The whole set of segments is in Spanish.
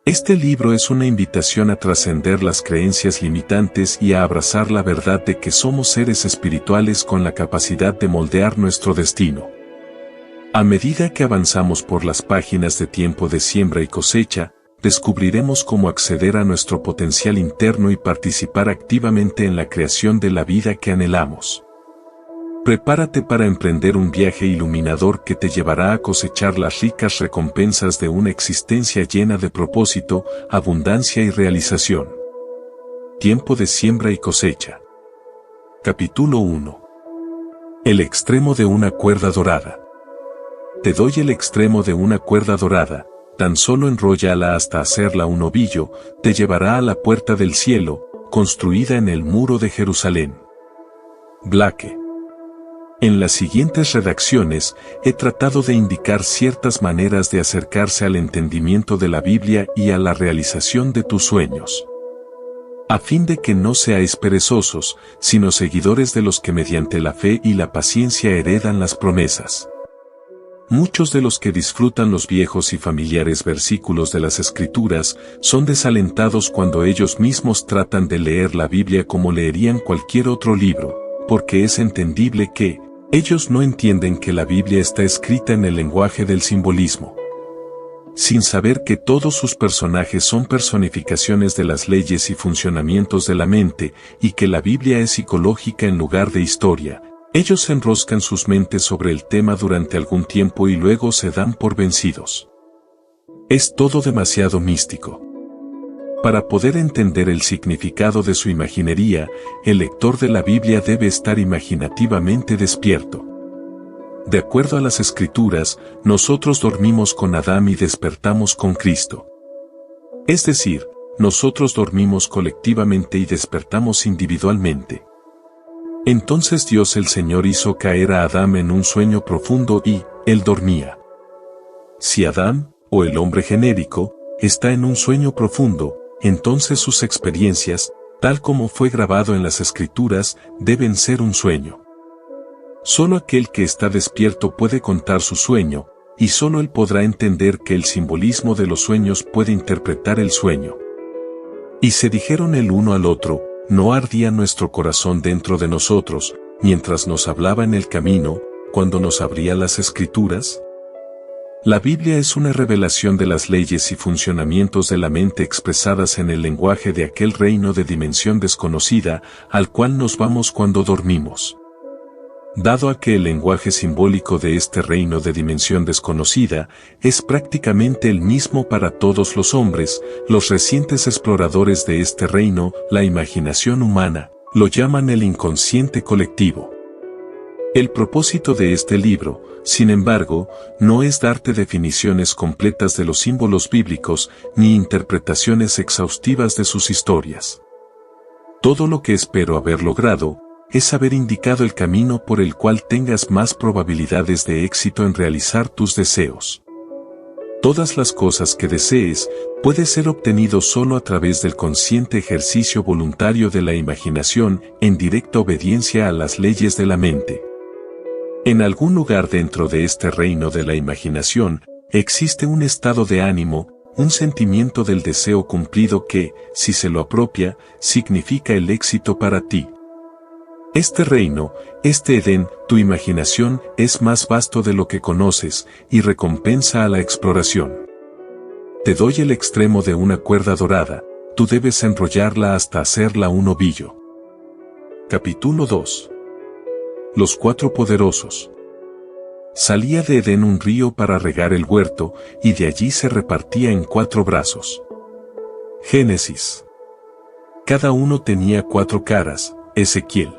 Este libro es una invitación a trascender las creencias limitantes y a abrazar la verdad de que somos seres espirituales con la capacidad de moldear nuestro destino. A medida que avanzamos por las páginas de Tiempo de Siembra y Cosecha, descubriremos cómo acceder a nuestro potencial interno y participar activamente en la creación de la vida que anhelamos. Prepárate para emprender un viaje iluminador que te llevará a cosechar las ricas recompensas de una existencia llena de propósito, abundancia y realización. Tiempo de Siembra y Cosecha. Capítulo 1. El extremo de una cuerda dorada. Te doy el extremo de una cuerda dorada, tan solo enróllala hasta hacerla un ovillo, te llevará a la puerta del cielo, construida en el muro de Jerusalén. Blake. En las siguientes redacciones, he tratado de indicar ciertas maneras de acercarse al entendimiento de la Biblia y a la realización de tus sueños. A fin de que no seáis perezosos, sino seguidores de los que mediante la fe y la paciencia heredan las promesas. Muchos de los que disfrutan los viejos y familiares versículos de las Escrituras son desalentados cuando ellos mismos tratan de leer la Biblia como leerían cualquier otro libro, porque es entendible que ellos no entienden que la Biblia está escrita en el lenguaje del simbolismo. Sin saber que todos sus personajes son personificaciones de las leyes y funcionamientos de la mente, y que la Biblia es psicológica en lugar de historia, ellos enroscan sus mentes sobre el tema durante algún tiempo y luego se dan por vencidos. Es todo demasiado místico. Para poder entender el significado de su imaginería, el lector de la Biblia debe estar imaginativamente despierto. De acuerdo a las Escrituras, nosotros dormimos con Adán y despertamos con Cristo. Es decir, nosotros dormimos colectivamente y despertamos individualmente. Entonces Dios el Señor hizo caer a Adán en un sueño profundo y, él dormía. Si Adán, o el hombre genérico, está en un sueño profundo, entonces sus experiencias, tal como fue grabado en las Escrituras, deben ser un sueño. Solo aquel que está despierto puede contar su sueño, y solo él podrá entender que el simbolismo de los sueños puede interpretar el sueño. Y se dijeron el uno al otro, ¿no ardía nuestro corazón dentro de nosotros, mientras nos hablaba en el camino, cuando nos abría las Escrituras? La Biblia es una revelación de las leyes y funcionamientos de la mente expresadas en el lenguaje de aquel reino de dimensión desconocida, al cual nos vamos cuando dormimos. Dado a que el lenguaje simbólico de este reino de dimensión desconocida es prácticamente el mismo para todos los hombres, los recientes exploradores de este reino, la imaginación humana, lo llaman el inconsciente colectivo. El propósito de este libro, sin embargo, no es darte definiciones completas de los símbolos bíblicos ni interpretaciones exhaustivas de sus historias. Todo lo que espero haber logrado es haber indicado el camino por el cual tengas más probabilidades de éxito en realizar tus deseos. Todas las cosas que desees puede ser obtenido solo a través del consciente ejercicio voluntario de la imaginación en directa obediencia a las leyes de la mente. En algún lugar dentro de este reino de la imaginación, existe un estado de ánimo, un sentimiento del deseo cumplido que, si se lo apropia, significa el éxito para ti. Este reino, este Edén, tu imaginación, es más vasto de lo que conoces, y recompensa a la exploración. Te doy el extremo de una cuerda dorada, tú debes enrollarla hasta hacerla un ovillo. Capítulo 2. Los cuatro poderosos. Salía de Edén un río para regar el huerto, y de allí se repartía en 4 brazos. Génesis. Cada uno tenía 4 caras, Ezequiel.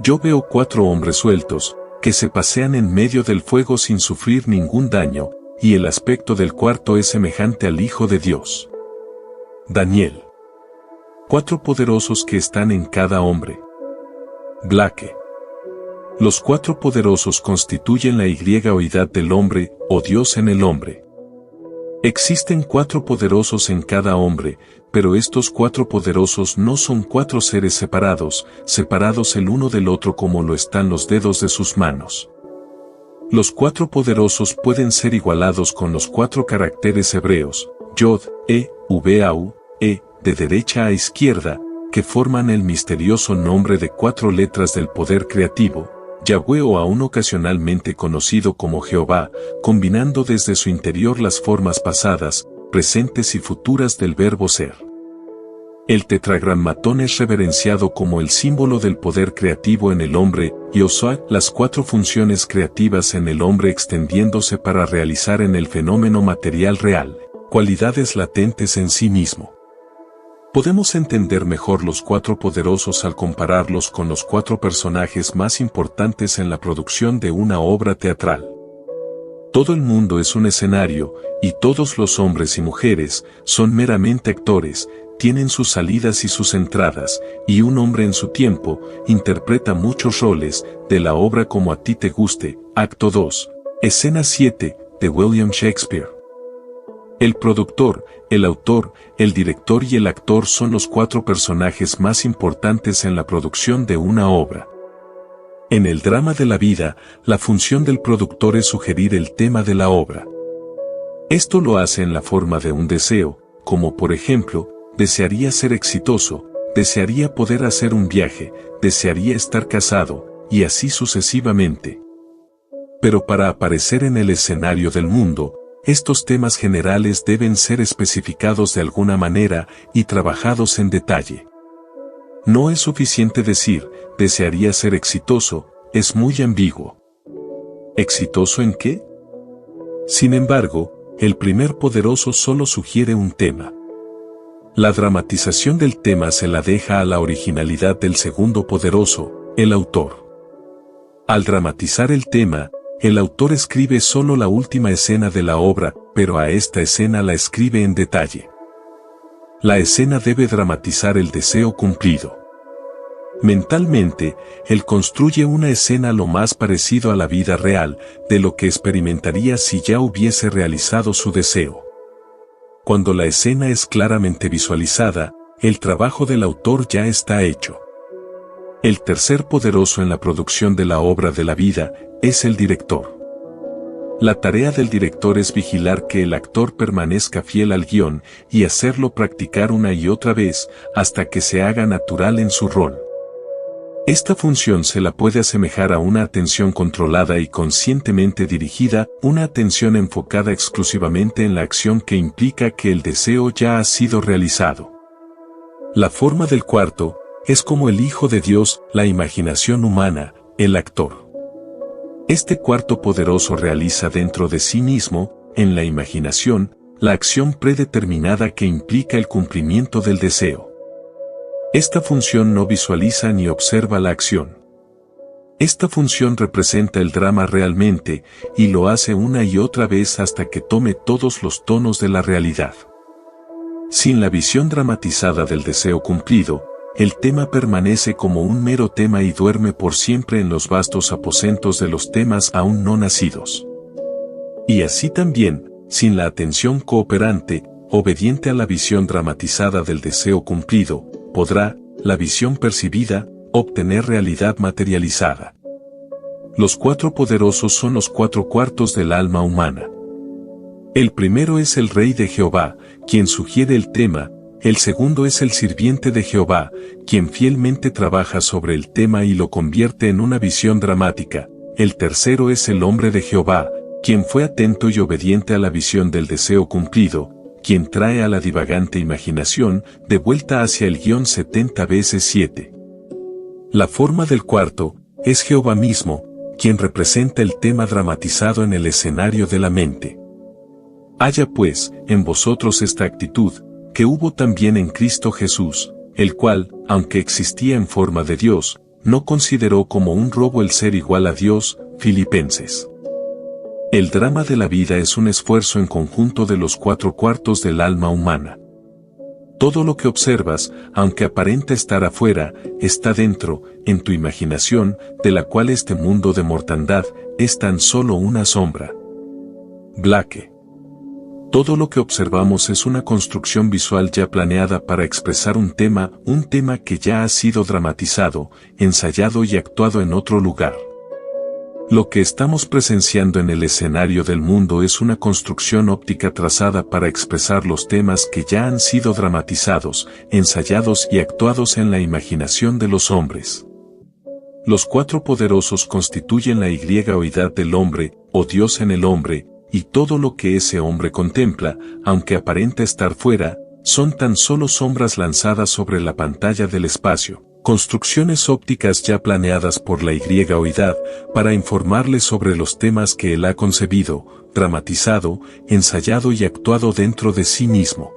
Yo veo 4 hombres sueltos, que se pasean en medio del fuego sin sufrir ningún daño, y el aspecto del cuarto es semejante al Hijo de Dios. Daniel. 4 poderosos que están en cada hombre. Blake. Los 4 poderosos constituyen la Y-oidad del hombre, o Dios en el hombre. Existen 4 poderosos en cada hombre, pero estos 4 poderosos no son 4 seres separados el uno del otro como lo están los dedos de sus manos. Los 4 poderosos pueden ser igualados con los 4 caracteres hebreos, Yod, Vav, de derecha a izquierda, que forman el misterioso nombre de 4 letras del poder creativo, Yahweh o aún ocasionalmente conocido como Jehová, combinando desde su interior las formas pasadas, presentes y futuras del verbo ser. El tetragrammatón es reverenciado como el símbolo del poder creativo en el hombre, y las 4 funciones creativas en el hombre extendiéndose para realizar en el fenómeno material real, cualidades latentes en sí mismo. Podemos entender mejor los 4 poderosos al compararlos con los 4 personajes más importantes en la producción de una obra teatral. Todo el mundo es un escenario, y todos los hombres y mujeres son meramente actores, tienen sus salidas y sus entradas, y un hombre en su tiempo interpreta muchos roles de la obra como a ti te guste. Acto 2, escena 7, de William Shakespeare. El productor, el autor, el director y el actor son los 4 personajes más importantes en la producción de una obra. En el drama de la vida, la función del productor es sugerir el tema de la obra. Esto lo hace en la forma de un deseo, como por ejemplo, desearía ser exitoso, desearía poder hacer un viaje, desearía estar casado, y así sucesivamente. Pero para aparecer en el escenario del mundo, estos temas generales deben ser especificados de alguna manera y trabajados en detalle. No es suficiente decir, desearía ser exitoso, es muy ambiguo. ¿Exitoso en qué? Sin embargo, el primer poderoso solo sugiere un tema. La dramatización del tema se la deja a la originalidad del segundo poderoso, el autor. Al dramatizar el tema, el autor escribe solo la última escena de la obra, pero a esta escena la escribe en detalle. La escena debe dramatizar el deseo cumplido. Mentalmente, él construye una escena lo más parecido a la vida real, de lo que experimentaría si ya hubiese realizado su deseo. Cuando la escena es claramente visualizada, el trabajo del autor ya está hecho. El tercer poderoso en la producción de la obra de la vida es el director. La tarea del director es vigilar que el actor permanezca fiel al guión y hacerlo practicar una y otra vez hasta que se haga natural en su rol. Esta función se la puede asemejar a una atención controlada y conscientemente dirigida, una atención enfocada exclusivamente en la acción que implica que el deseo ya ha sido realizado. La forma del cuarto es como el Hijo de Dios, la imaginación humana, el actor. Este cuarto poderoso realiza dentro de sí mismo, en la imaginación, la acción predeterminada que implica el cumplimiento del deseo. Esta función no visualiza ni observa la acción. Esta función representa el drama realmente, y lo hace una y otra vez hasta que tome todos los tonos de la realidad. Sin la visión dramatizada del deseo cumplido, el tema permanece como un mero tema y duerme por siempre en los vastos aposentos de los temas aún no nacidos. Y así también, sin la atención cooperante, obediente a la visión dramatizada del deseo cumplido, podrá, la visión percibida, obtener realidad materializada. Los 4 poderosos son los 4 cuartos del alma humana. El primero es el Rey de Jehová, quien sugiere el tema. El segundo es el sirviente de Jehová, quien fielmente trabaja sobre el tema y lo convierte en una visión dramática. El tercero es el hombre de Jehová, quien fue atento y obediente a la visión del deseo cumplido, quien trae a la divagante imaginación de vuelta hacia el guión 70 veces 7. La forma del cuarto es Jehová mismo, quien representa el tema dramatizado en el escenario de la mente. Haya pues, en vosotros esta actitud, que hubo también en Cristo Jesús, el cual, aunque existía en forma de Dios, no consideró como un robo el ser igual a Dios. Filipenses. El drama de la vida es un esfuerzo en conjunto de los 4 cuartos del alma humana. Todo lo que observas, aunque aparenta estar afuera, está dentro, en tu imaginación, de la cual este mundo de mortandad es tan solo una sombra. Blake. Todo lo que observamos es una construcción visual ya planeada para expresar un tema que ya ha sido dramatizado, ensayado y actuado en otro lugar. Lo que estamos presenciando en el escenario del mundo es una construcción óptica trazada para expresar los temas que ya han sido dramatizados, ensayados y actuados en la imaginación de los hombres. Los cuatro poderosos constituyen la idioidad del hombre, o Dios en el hombre, y todo lo que ese hombre contempla, aunque aparenta estar fuera, son tan solo sombras lanzadas sobre la pantalla del espacio. Construcciones ópticas ya planeadas por la idioidad para informarle sobre los temas que él ha concebido, dramatizado, ensayado y actuado dentro de sí mismo.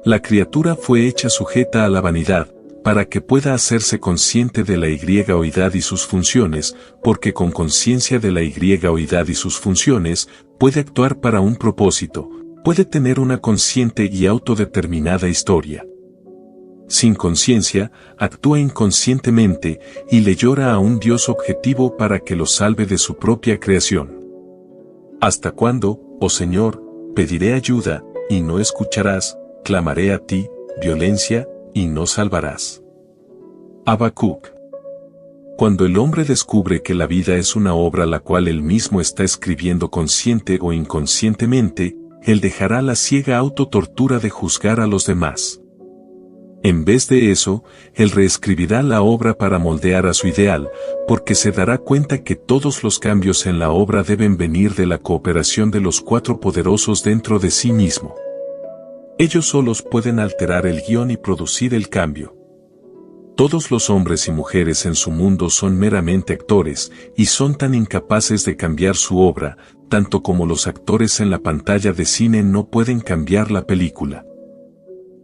La criatura fue hecha sujeta a la vanidad, para que pueda hacerse consciente de la idioidad y sus funciones, porque con conciencia de la idioidad y sus funciones, puede actuar para un propósito, puede tener una consciente y autodeterminada historia. Sin conciencia, actúa inconscientemente y le llora a un Dios objetivo para que lo salve de su propia creación. ¿Hasta cuándo, oh Señor, pediré ayuda, y no escucharás, clamaré a ti, violencia, y no salvarás? Habacuc. Cuando el hombre descubre que la vida es una obra la cual él mismo está escribiendo consciente o inconscientemente, él dejará la ciega autotortura de juzgar a los demás. En vez de eso, él reescribirá la obra para moldear a su ideal, porque se dará cuenta que todos los cambios en la obra deben venir de la cooperación de los cuatro poderosos dentro de sí mismo. Ellos solos pueden alterar el guión y producir el cambio. Todos los hombres y mujeres en su mundo son meramente actores, y son tan incapaces de cambiar su obra, tanto como los actores en la pantalla de cine no pueden cambiar la película.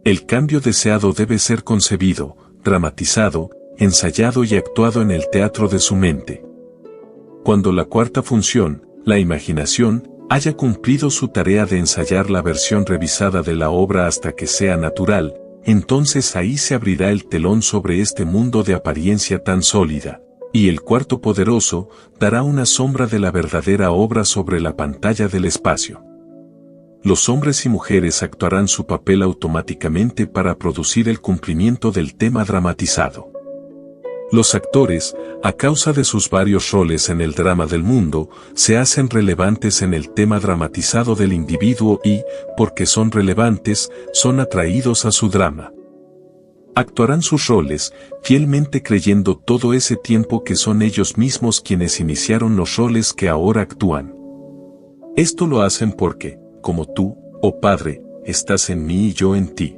El cambio deseado debe ser concebido, dramatizado, ensayado y actuado en el teatro de su mente. Cuando la cuarta función, la imaginación, haya cumplido su tarea de ensayar la versión revisada de la obra hasta que sea natural, entonces ahí se abrirá el telón sobre este mundo de apariencia tan sólida, y el cuarto poderoso dará una sombra de la verdadera obra sobre la pantalla del espacio. Los hombres y mujeres actuarán su papel automáticamente para producir el cumplimiento del tema dramatizado. Los actores, a causa de sus varios roles en el drama del mundo, se hacen relevantes en el tema dramatizado del individuo y, porque son relevantes, son atraídos a su drama. Actuarán sus roles, fielmente creyendo todo ese tiempo que son ellos mismos quienes iniciaron los roles que ahora actúan. Esto lo hacen porque, como tú, oh Padre, estás en mí y yo en ti.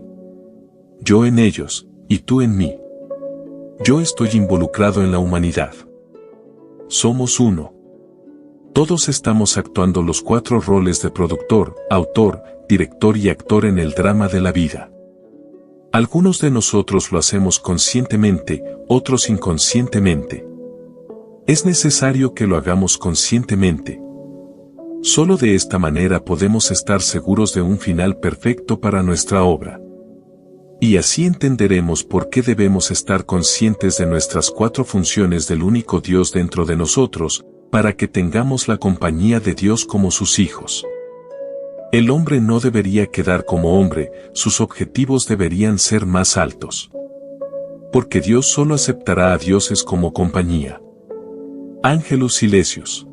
Yo en ellos, y tú en mí. Yo estoy involucrado en la humanidad. Somos uno. Todos estamos actuando los cuatro roles de productor, autor, director y actor en el drama de la vida. Algunos de nosotros lo hacemos conscientemente, otros inconscientemente. Es necesario que lo hagamos conscientemente. Solo de esta manera podemos estar seguros de un final perfecto para nuestra obra. Y así entenderemos por qué debemos estar conscientes de nuestras cuatro funciones del único Dios dentro de nosotros, para que tengamos la compañía de Dios como sus hijos. El hombre no debería quedar como hombre, sus objetivos deberían ser más altos. Porque Dios solo aceptará a dioses como compañía. Ángelus Silesius.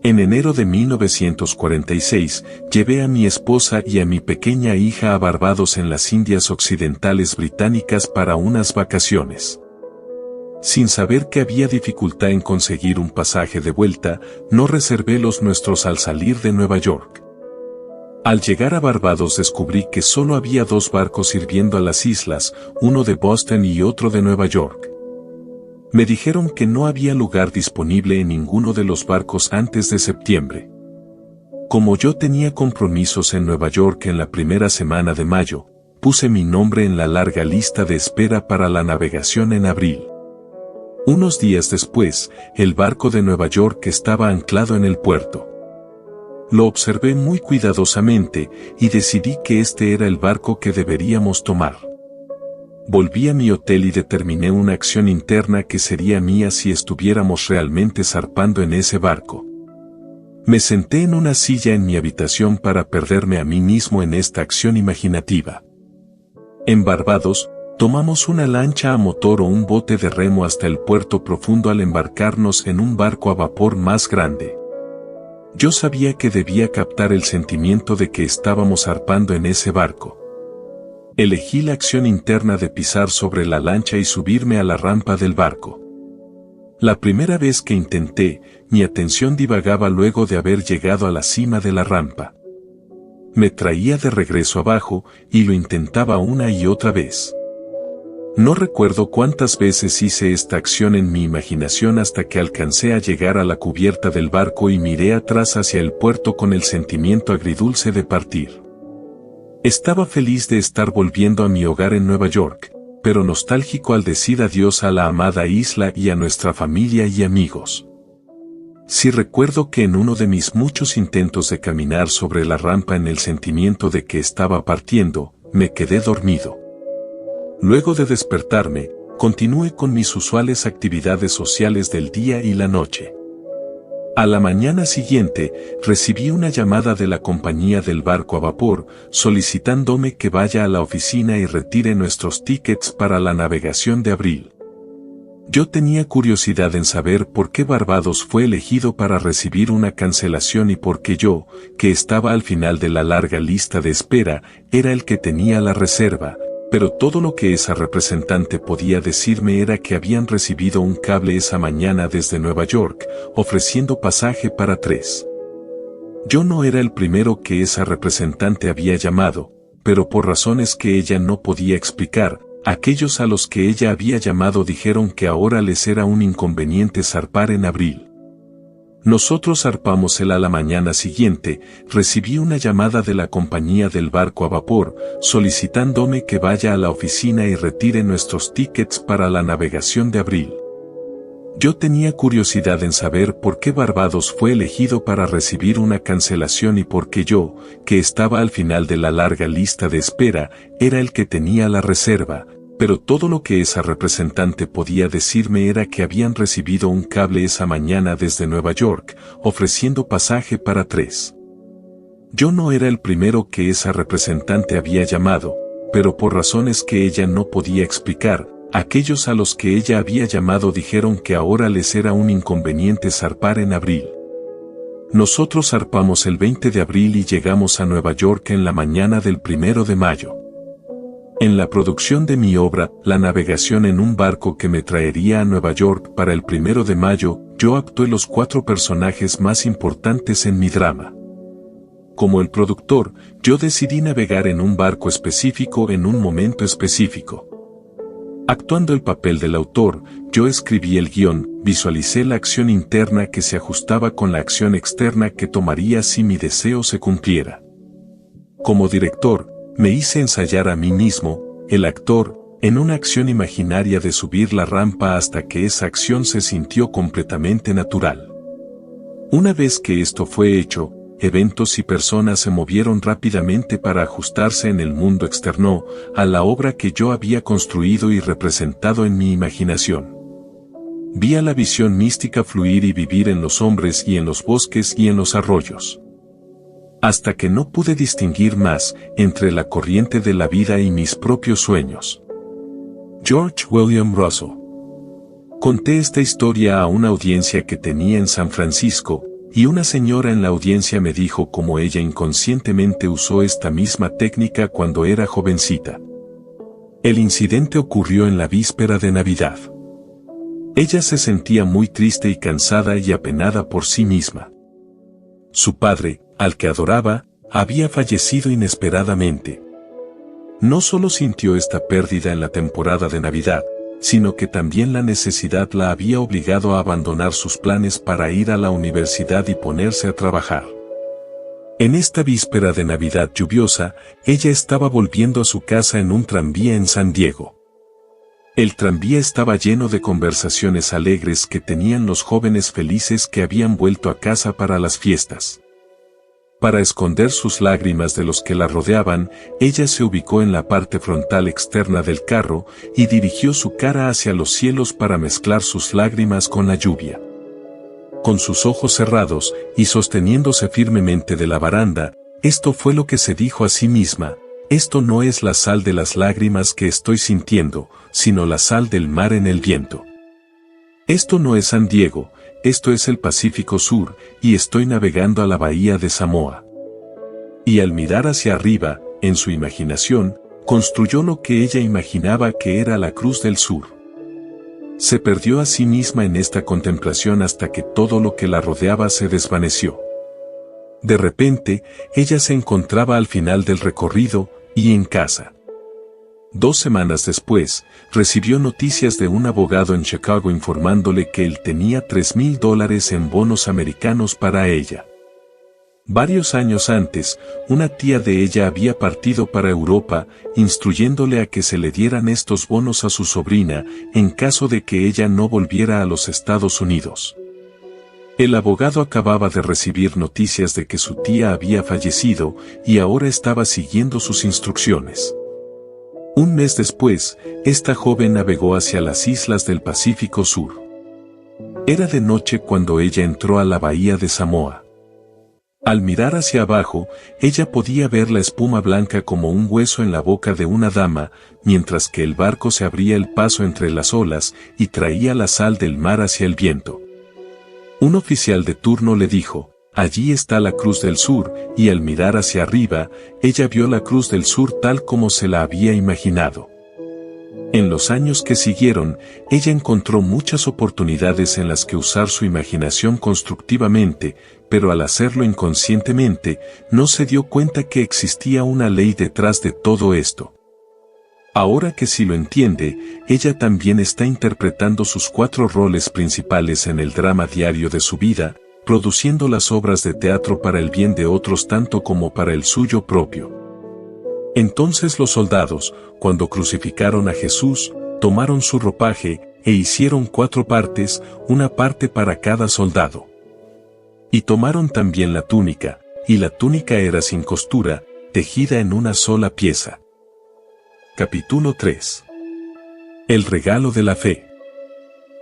En enero de 1946, llevé a mi esposa y a mi pequeña hija a Barbados en las Indias Occidentales Británicas para unas vacaciones. Sin saber que había dificultad en conseguir un pasaje de vuelta, no reservé los nuestros al salir de Nueva York. Al llegar a Barbados descubrí que solo había dos barcos sirviendo a las islas, uno de Boston y otro de Nueva York. Me dijeron que no había lugar disponible en ninguno de los barcos antes de septiembre. Como yo tenía compromisos en Nueva York en la primera semana de mayo, puse mi nombre en la larga lista de espera para la navegación en abril. Unos días después, el barco de Nueva York estaba anclado en el puerto. Lo observé muy cuidadosamente y decidí que este era el barco que deberíamos tomar. Volví a mi hotel y determiné una acción interna que sería mía si estuviéramos realmente zarpando en ese barco. Me senté en una silla en mi habitación para perderme a mí mismo en esta acción imaginativa. En Barbados, Tomamos una lancha a motor o un bote de remo hasta el puerto profundo al embarcarnos en un barco a vapor más grande. Yo sabía que debía captar el sentimiento de que estábamos zarpando en ese barco. Elegí la acción interna de pisar sobre la lancha y subirme a la rampa del barco. La primera vez que intenté, mi atención divagaba luego de haber llegado a la cima de la rampa. Me traía de regreso abajo y lo intentaba una y otra vez. No recuerdo cuántas veces hice esta acción en mi imaginación hasta que alcancé a llegar a la cubierta del barco y miré atrás hacia el puerto con el sentimiento agridulce de partir. Estaba feliz de estar volviendo a mi hogar en Nueva York, pero nostálgico al decir adiós a la amada isla y a nuestra familia y amigos. Sí recuerdo que en uno de mis muchos intentos de caminar sobre la rampa en el sentimiento de que estaba partiendo, me quedé dormido. Luego de despertarme, continué con mis usuales actividades sociales del día y la noche. A la mañana siguiente, recibí una llamada de la compañía del barco a vapor, solicitándome que vaya a la oficina y retire nuestros tickets para la navegación de abril. Yo tenía curiosidad en saber por qué Barbados fue elegido para recibir una cancelación y por qué yo, que estaba al final de la larga lista de espera, era el que tenía la reserva. Pero todo lo que esa representante podía decirme era que habían recibido un cable esa mañana desde Nueva York, ofreciendo pasaje para 3. Yo no era el primero que esa representante había llamado, pero por razones que ella no podía explicar, aquellos a los que ella había llamado dijeron que ahora les era un inconveniente zarpar en abril. Nosotros zarpamos a la mañana siguiente, recibí una llamada de la compañía del barco a vapor, solicitándome que vaya a la oficina y retire nuestros tickets para la navegación de abril. Yo tenía curiosidad en saber por qué Barbados fue elegido para recibir una cancelación y por qué yo, que estaba al final de la larga lista de espera, era el que tenía la reserva. Pero todo lo que esa representante podía decirme era que habían recibido un cable esa mañana desde Nueva York, ofreciendo pasaje para 3. Yo no era el primero que esa representante había llamado, pero por razones que ella no podía explicar, aquellos a los que ella había llamado dijeron que ahora les era un inconveniente zarpar en abril. Nosotros zarpamos el 20 de abril y llegamos a Nueva York en la mañana del 1 de mayo. En la producción de mi obra, La navegación en un barco que me traería a Nueva York para el 1 de mayo, yo actué los 4 personajes más importantes en mi drama. Como el productor, yo decidí navegar en un barco específico en un momento específico. Actuando el papel del autor, yo escribí el guión, visualicé la acción interna que se ajustaba con la acción externa que tomaría si mi deseo se cumpliera. Como director, me hice ensayar a mí mismo, el actor, en una acción imaginaria de subir la rampa hasta que esa acción se sintió completamente natural. Una vez que esto fue hecho, eventos y personas se movieron rápidamente para ajustarse en el mundo externo a la obra que yo había construido y representado en mi imaginación. Vi a la visión mística fluir y vivir en los hombres y en los bosques y en los arroyos. Hasta que no pude distinguir más entre la corriente de la vida y mis propios sueños. George William Russell. Conté esta historia a una audiencia que tenía en San Francisco, y una señora en la audiencia me dijo cómo ella inconscientemente usó esta misma técnica cuando era jovencita. El incidente ocurrió en la víspera de Navidad. Ella se sentía muy triste y cansada y apenada por sí misma. Su padre, al que adoraba, había fallecido inesperadamente. No solo sintió esta pérdida en la temporada de Navidad, sino que también la necesidad la había obligado a abandonar sus planes para ir a la universidad y ponerse a trabajar. En esta víspera de Navidad lluviosa, ella estaba volviendo a su casa en un tranvía en San Diego. El tranvía estaba lleno de conversaciones alegres que tenían los jóvenes felices que habían vuelto a casa para las fiestas. Para esconder sus lágrimas de los que la rodeaban, ella se ubicó en la parte frontal externa del carro y dirigió su cara hacia los cielos para mezclar sus lágrimas con la lluvia. Con sus ojos cerrados y sosteniéndose firmemente de la baranda, esto fue lo que se dijo a sí misma: esto no es la sal de las lágrimas que estoy sintiendo, sino la sal del mar en el viento. Esto no es San Diego, esto es el Pacífico Sur, y estoy navegando a la bahía de Samoa. Y al mirar hacia arriba, en su imaginación, construyó lo que ella imaginaba que era la Cruz del Sur. Se perdió a sí misma en esta contemplación hasta que todo lo que la rodeaba se desvaneció. De repente, ella se encontraba al final del recorrido, y en casa. 2 semanas después, recibió noticias de un abogado en Chicago informándole que él tenía $3,000 en bonos americanos para ella. Varios años antes, una tía de ella había partido para Europa, instruyéndole a que se le dieran estos bonos a su sobrina, en caso de que ella no volviera a los Estados Unidos. El abogado acababa de recibir noticias de que su tía había fallecido, y ahora estaba siguiendo sus instrucciones. Un mes después, esta joven navegó hacia las islas del Pacífico Sur. Era de noche cuando ella entró a la bahía de Samoa. Al mirar hacia abajo, ella podía ver la espuma blanca como un hueso en la boca de una dama, mientras que el barco se abría el paso entre las olas y traía la sal del mar hacia el viento. Un oficial de turno le dijo, «Allí está la Cruz del Sur», y al mirar hacia arriba, ella vio la Cruz del Sur tal como se la había imaginado. En los años que siguieron, ella encontró muchas oportunidades en las que usar su imaginación constructivamente, pero al hacerlo inconscientemente, no se dio cuenta que existía una ley detrás de todo esto. Ahora que sí lo entiende, ella también está interpretando sus 4 roles principales en el drama diario de su vida, produciendo las obras de teatro para el bien de otros tanto como para el suyo propio. Entonces los soldados, cuando crucificaron a Jesús, tomaron su ropaje, e hicieron 4 partes, una parte para cada soldado. Y tomaron también la túnica, y la túnica era sin costura, tejida en una sola pieza. Capítulo 3. El regalo de la fe.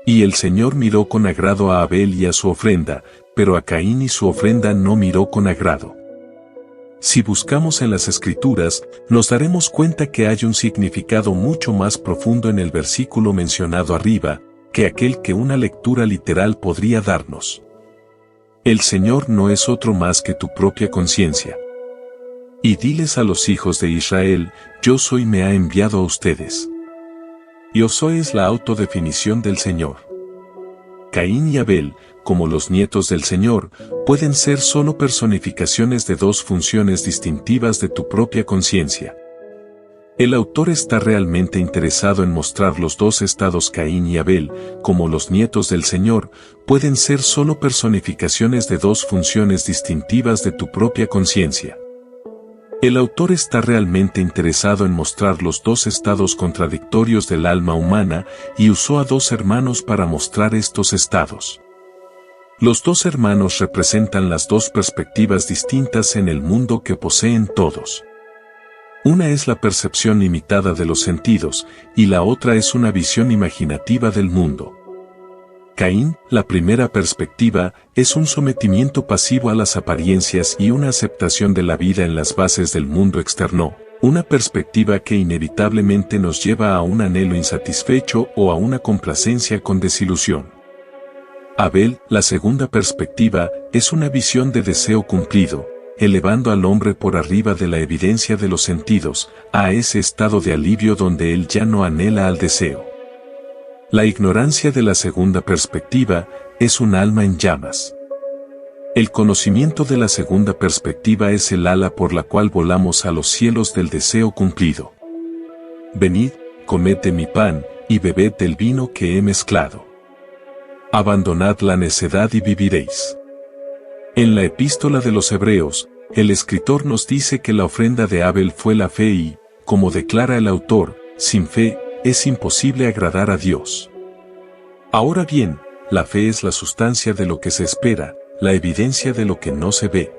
Y el Señor miró con agrado a Abel y a su ofrenda, pero a Caín y su ofrenda no miró con agrado. Si buscamos en las Escrituras, nos daremos cuenta que hay un significado mucho más profundo en el versículo mencionado arriba, que aquel que una lectura literal podría darnos. El Señor no es otro más que tu propia conciencia. Y diles a los hijos de Israel, yo soy me ha enviado a ustedes. Yo soy es la autodefinición del Señor. Caín y Abel, como los nietos del Señor, pueden ser solo personificaciones de 2 funciones distintivas de tu propia conciencia. El autor está realmente interesado en mostrar los 2 estados. Caín y Abel, como los nietos del Señor, pueden ser solo personificaciones de 2 funciones distintivas de tu propia conciencia. El autor está realmente interesado en mostrar los 2 estados contradictorios del alma humana y usó a 2 hermanos para mostrar estos estados. Los 2 hermanos representan las 2 perspectivas distintas en el mundo que poseen todos. Una es la percepción limitada de los sentidos, y la otra es una visión imaginativa del mundo. Caín, la primera perspectiva, es un sometimiento pasivo a las apariencias y una aceptación de la vida en las bases del mundo externo, una perspectiva que inevitablemente nos lleva a un anhelo insatisfecho o a una complacencia con desilusión. Abel, la segunda perspectiva, es una visión de deseo cumplido, elevando al hombre por arriba de la evidencia de los sentidos, a ese estado de alivio donde él ya no anhela al deseo. La ignorancia de la segunda perspectiva es un alma en llamas. El conocimiento de la segunda perspectiva es el ala por la cual volamos a los cielos del deseo cumplido. Venid, comed de mi pan, y bebed del vino que he mezclado. Abandonad la necedad y viviréis. En la epístola de los Hebreos, el escritor nos dice que la ofrenda de Abel fue la fe y, como declara el autor, sin fe, es imposible agradar a Dios. Ahora bien, la fe es la sustancia de lo que se espera, la evidencia de lo que no se ve.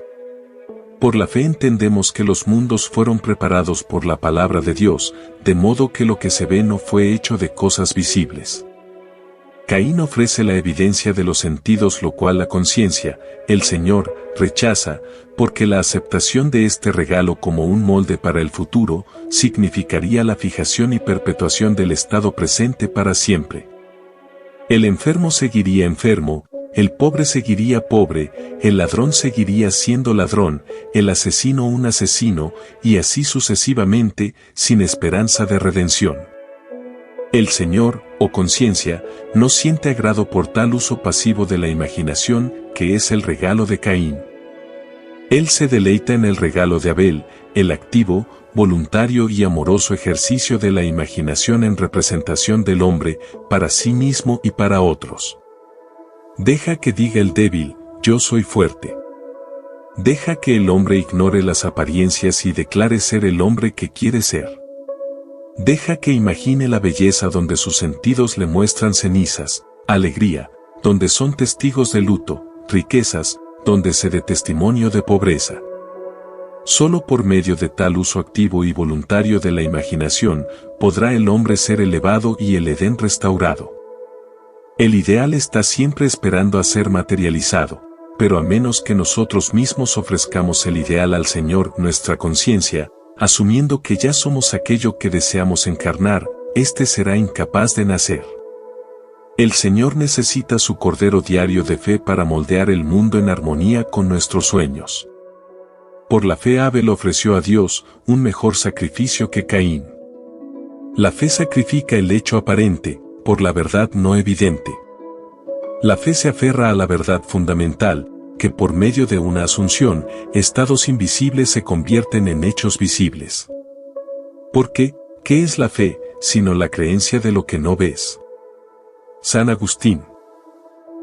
Por la fe entendemos que los mundos fueron preparados por la palabra de Dios, de modo que lo que se ve no fue hecho de cosas visibles. Caín ofrece la evidencia de los sentidos, lo cual la conciencia, el Señor, rechaza, porque la aceptación de este regalo como un molde para el futuro, significaría la fijación y perpetuación del estado presente para siempre. El enfermo seguiría enfermo, el pobre seguiría pobre, el ladrón seguiría siendo ladrón, el asesino un asesino, y así sucesivamente, sin esperanza de redención. El Señor, o conciencia, no siente agrado por tal uso pasivo de la imaginación, que es el regalo de Caín. Él se deleita en el regalo de Abel, el activo, voluntario y amoroso ejercicio de la imaginación en representación del hombre, para sí mismo y para otros. Deja que diga el débil, yo soy fuerte. Deja que el hombre ignore las apariencias y declare ser el hombre que quiere ser. Deja que imagine la belleza donde sus sentidos le muestran cenizas, alegría, donde son testigos de luto, riquezas, donde se dé testimonio de pobreza. Solo por medio de tal uso activo y voluntario de la imaginación, podrá el hombre ser elevado y el Edén restaurado. El ideal está siempre esperando a ser materializado, pero a menos que nosotros mismos ofrezcamos el ideal al Señor, nuestra conciencia, asumiendo que ya somos aquello que deseamos encarnar, éste será incapaz de nacer. El Señor necesita su cordero diario de fe para moldear el mundo en armonía con nuestros sueños. Por la fe Abel ofreció a Dios un mejor sacrificio que Caín. La fe sacrifica el hecho aparente, por la verdad no evidente. La fe se aferra a la verdad fundamental, que por medio de una asunción, estados invisibles se convierten en hechos visibles. Porque, ¿qué es la fe, sino la creencia de lo que no ves? San Agustín.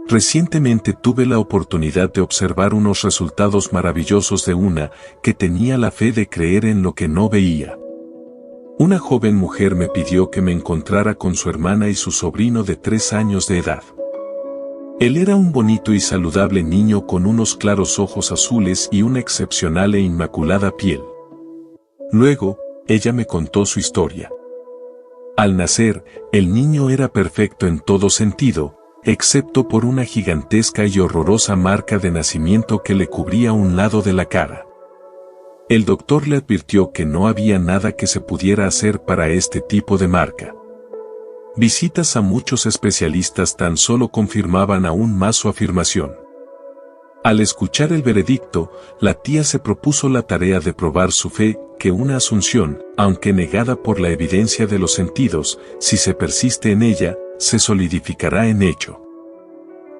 Recientemente tuve la oportunidad de observar unos resultados maravillosos de una que tenía la fe de creer en lo que no veía. Una joven mujer me pidió que me encontrara con su hermana y su sobrino de 3 años de edad. Él era un bonito y saludable niño con unos claros ojos azules y una excepcional e inmaculada piel. Luego, ella me contó su historia. Al nacer, el niño era perfecto en todo sentido, excepto por una gigantesca y horrorosa marca de nacimiento que le cubría un lado de la cara. El doctor le advirtió que no había nada que se pudiera hacer para este tipo de marca. Visitas a muchos especialistas tan solo confirmaban aún más su afirmación. Al escuchar el veredicto, la tía se propuso la tarea de probar su fe, que una asunción, aunque negada por la evidencia de los sentidos, si se persiste en ella, se solidificará en hecho.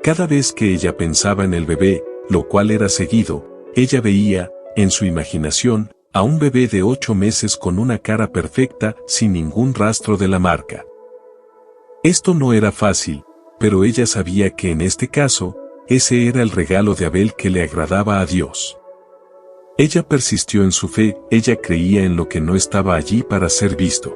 Cada vez que ella pensaba en el bebé, lo cual era seguido, ella veía, en su imaginación, a un bebé de 8 meses con una cara perfecta, sin ningún rastro de la marca. Esto no era fácil, pero ella sabía que en este caso, ese era el regalo de Abel que le agradaba a Dios. Ella persistió en su fe, ella creía en lo que no estaba allí para ser visto.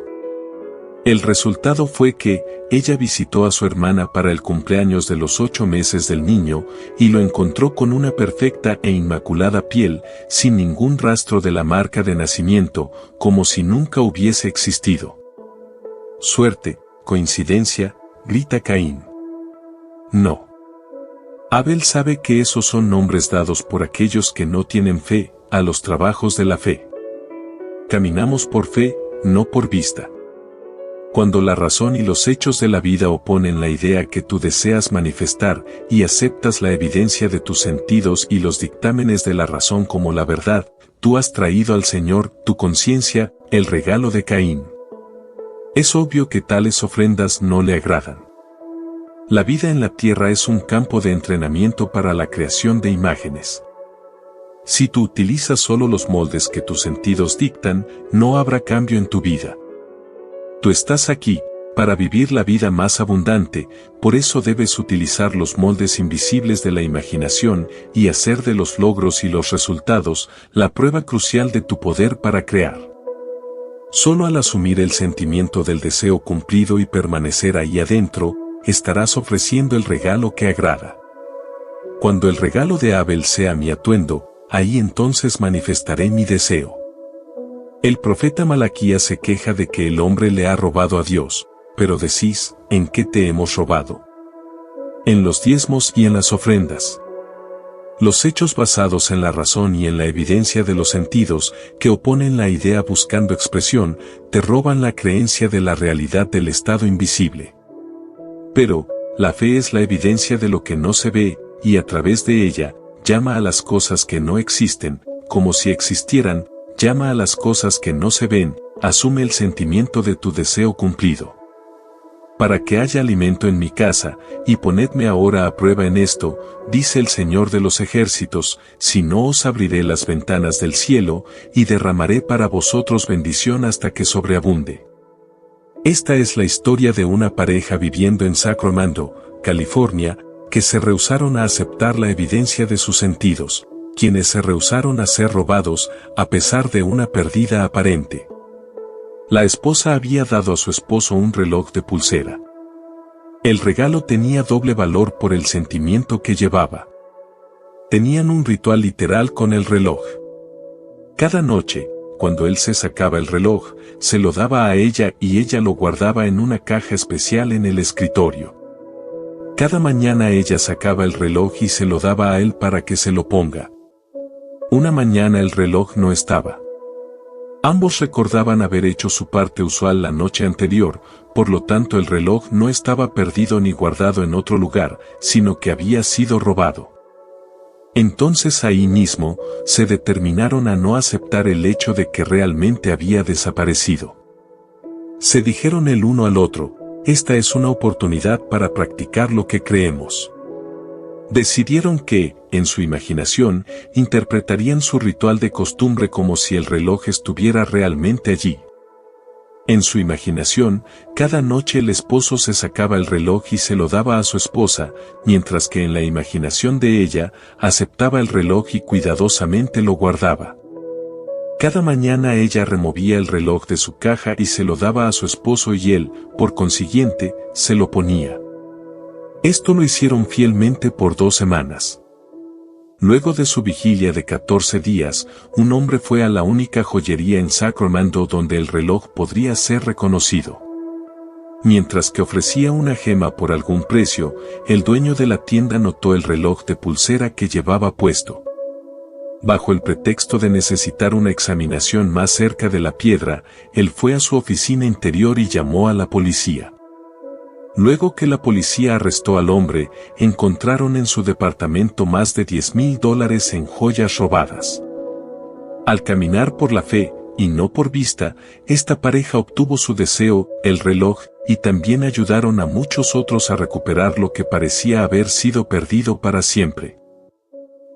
El resultado fue que, ella visitó a su hermana para el cumpleaños de los 8 meses del niño, y lo encontró con una perfecta e inmaculada piel, sin ningún rastro de la marca de nacimiento, como si nunca hubiese existido. Suerte, coincidencia, grita Caín. No. Abel sabe que esos son nombres dados por aquellos que no tienen fe, a los trabajos de la fe. Caminamos por fe, no por vista. Cuando la razón y los hechos de la vida oponen la idea que tú deseas manifestar y aceptas la evidencia de tus sentidos y los dictámenes de la razón como la verdad, tú has traído al Señor, tu conciencia, el regalo de Caín. Es obvio que tales ofrendas no le agradan. La vida en la tierra es un campo de entrenamiento para la creación de imágenes. Si tú utilizas solo los moldes que tus sentidos dictan, no habrá cambio en tu vida. Tú estás aquí, para vivir la vida más abundante, por eso debes utilizar los moldes invisibles de la imaginación y hacer de los logros y los resultados la prueba crucial de tu poder para crear. Solo al asumir el sentimiento del deseo cumplido y permanecer ahí adentro, estarás ofreciendo el regalo que agrada. Cuando el regalo de Abel sea mi atuendo, ahí entonces manifestaré mi deseo. El profeta Malaquías se queja de que el hombre le ha robado a Dios, pero decís, ¿en qué te hemos robado? en los diezmos y en las ofrendas. Los hechos basados en la razón y en la evidencia de los sentidos, que oponen la idea buscando expresión, te roban la creencia de la realidad del estado invisible. Pero, la fe es la evidencia de lo que no se ve, y a través de ella, llama a las cosas que no existen, como si existieran, llama a las cosas que no se ven, asume el sentimiento de tu deseo cumplido. Para que haya alimento en mi casa, y ponedme ahora a prueba en esto, dice el Señor de los ejércitos, si no os abriré las ventanas del cielo, y derramaré para vosotros bendición hasta que sobreabunde. Esta es la historia de una pareja viviendo en Sacramento, California, que se rehusaron a aceptar la evidencia de sus sentidos, quienes se rehusaron a ser robados, a pesar de una pérdida aparente. La esposa había dado a su esposo un reloj de pulsera. El regalo tenía doble valor por el sentimiento que llevaba. Tenían un ritual literal con el reloj. Cada noche, cuando él se sacaba el reloj, se lo daba a ella y ella lo guardaba en una caja especial en el escritorio. Cada mañana ella sacaba el reloj y se lo daba a él para que se lo ponga. Una mañana el reloj no estaba. Ambos recordaban haber hecho su parte usual la noche anterior, por lo tanto el reloj no estaba perdido ni guardado en otro lugar, sino que había sido robado. Entonces ahí mismo, se determinaron a no aceptar el hecho de que realmente había desaparecido. Se dijeron el uno al otro, esta es una oportunidad para practicar lo que creemos. Decidieron que, en su imaginación, interpretarían su ritual de costumbre como si el reloj estuviera realmente allí. En su imaginación, cada noche el esposo se sacaba el reloj y se lo daba a su esposa, mientras que en la imaginación de ella, aceptaba el reloj y cuidadosamente lo guardaba. Cada mañana ella removía el reloj de su caja y se lo daba a su esposo y él, por consiguiente, se lo ponía. Esto lo hicieron fielmente por 2 semanas. Luego de su vigilia de 14 días, un hombre fue a la única joyería en Sacramento donde el reloj podría ser reconocido. Mientras que ofrecía una gema por algún precio, el dueño de la tienda notó el reloj de pulsera que llevaba puesto. Bajo el pretexto de necesitar una examinación más cerca de la piedra, él fue a su oficina interior y llamó a la policía. Luego que la policía arrestó al hombre, encontraron en su departamento más de $10,000 en joyas robadas. Al caminar por la fe, y no por vista, esta pareja obtuvo su deseo, el reloj, y también ayudaron a muchos otros a recuperar lo que parecía haber sido perdido para siempre.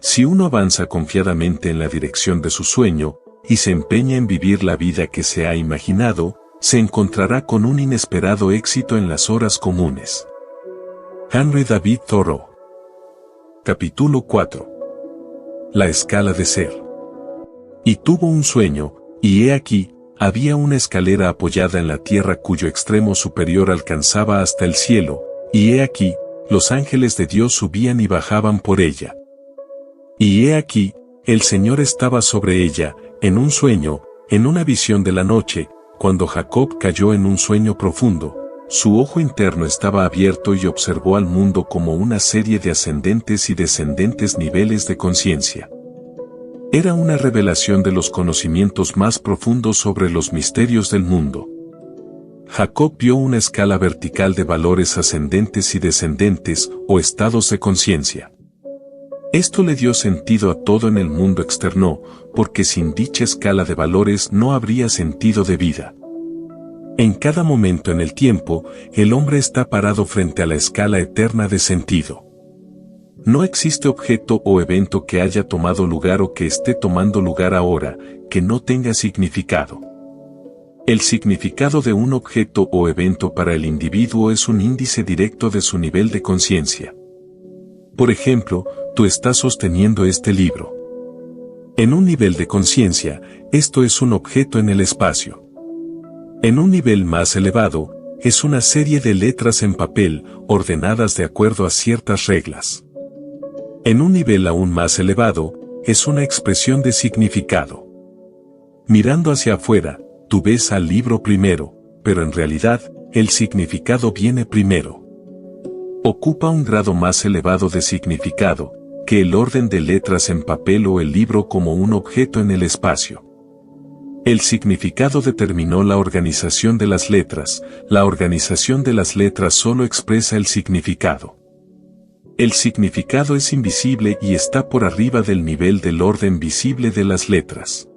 Si uno avanza confiadamente en la dirección de su sueño, y se empeña en vivir la vida que se ha imaginado, se encontrará con un inesperado éxito en las horas comunes. Henry David Thoreau. Capítulo 4. La escala de ser. Y tuvo un sueño, y he aquí, había una escalera apoyada en la tierra cuyo extremo superior alcanzaba hasta el cielo, y he aquí, los ángeles de Dios subían y bajaban por ella. Y he aquí, el Señor estaba sobre ella, en un sueño, en una visión de la noche. Cuando Jacob cayó en un sueño profundo, su ojo interno estaba abierto y observó al mundo como una serie de ascendentes y descendentes niveles de conciencia. Era una revelación de los conocimientos más profundos sobre los misterios del mundo. Jacob vio una escala vertical de valores ascendentes y descendentes, o estados de conciencia. Esto le dio sentido a todo en el mundo externo, porque sin dicha escala de valores no habría sentido de vida. En cada momento en el tiempo, el hombre está parado frente a la escala eterna de sentido. No existe objeto o evento que haya tomado lugar o que esté tomando lugar ahora, que no tenga significado. El significado de un objeto o evento para el individuo es un índice directo de su nivel de conciencia. Por ejemplo, tú estás sosteniendo este libro. En un nivel de conciencia, esto es un objeto en el espacio. En un nivel más elevado, es una serie de letras en papel, ordenadas de acuerdo a ciertas reglas. En un nivel aún más elevado, es una expresión de significado. Mirando hacia afuera, tú ves al libro primero, pero en realidad, el significado viene primero. Ocupa un grado más elevado de significado que el orden de letras en papel o el libro como un objeto en el espacio. El significado determinó la organización de las letras. La organización de las letras solo expresa el significado. El significado es invisible y está por arriba del nivel del orden visible de las letras.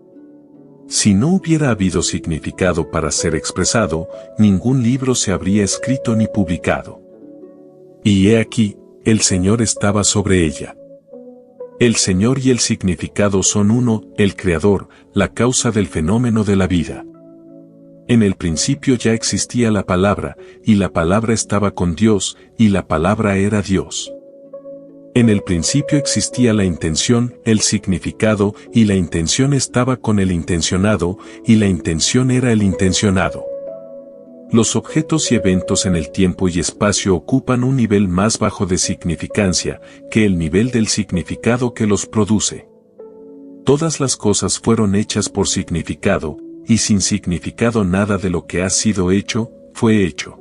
Si no hubiera habido significado para ser expresado, ningún libro se habría escrito ni publicado. Y he aquí, el Señor estaba sobre ella. El Señor y el significado son uno, el Creador, la causa del fenómeno de la vida. En el principio ya existía la palabra, y la palabra estaba con Dios, y la palabra era Dios. En el principio existía la intención, el significado, y la intención estaba con el intencionado, y la intención era el intencionado. Los objetos y eventos en el tiempo y espacio ocupan un nivel más bajo de significancia que el nivel del significado que los produce. Todas las cosas fueron hechas por significado, y sin significado nada de lo que ha sido hecho, fue hecho.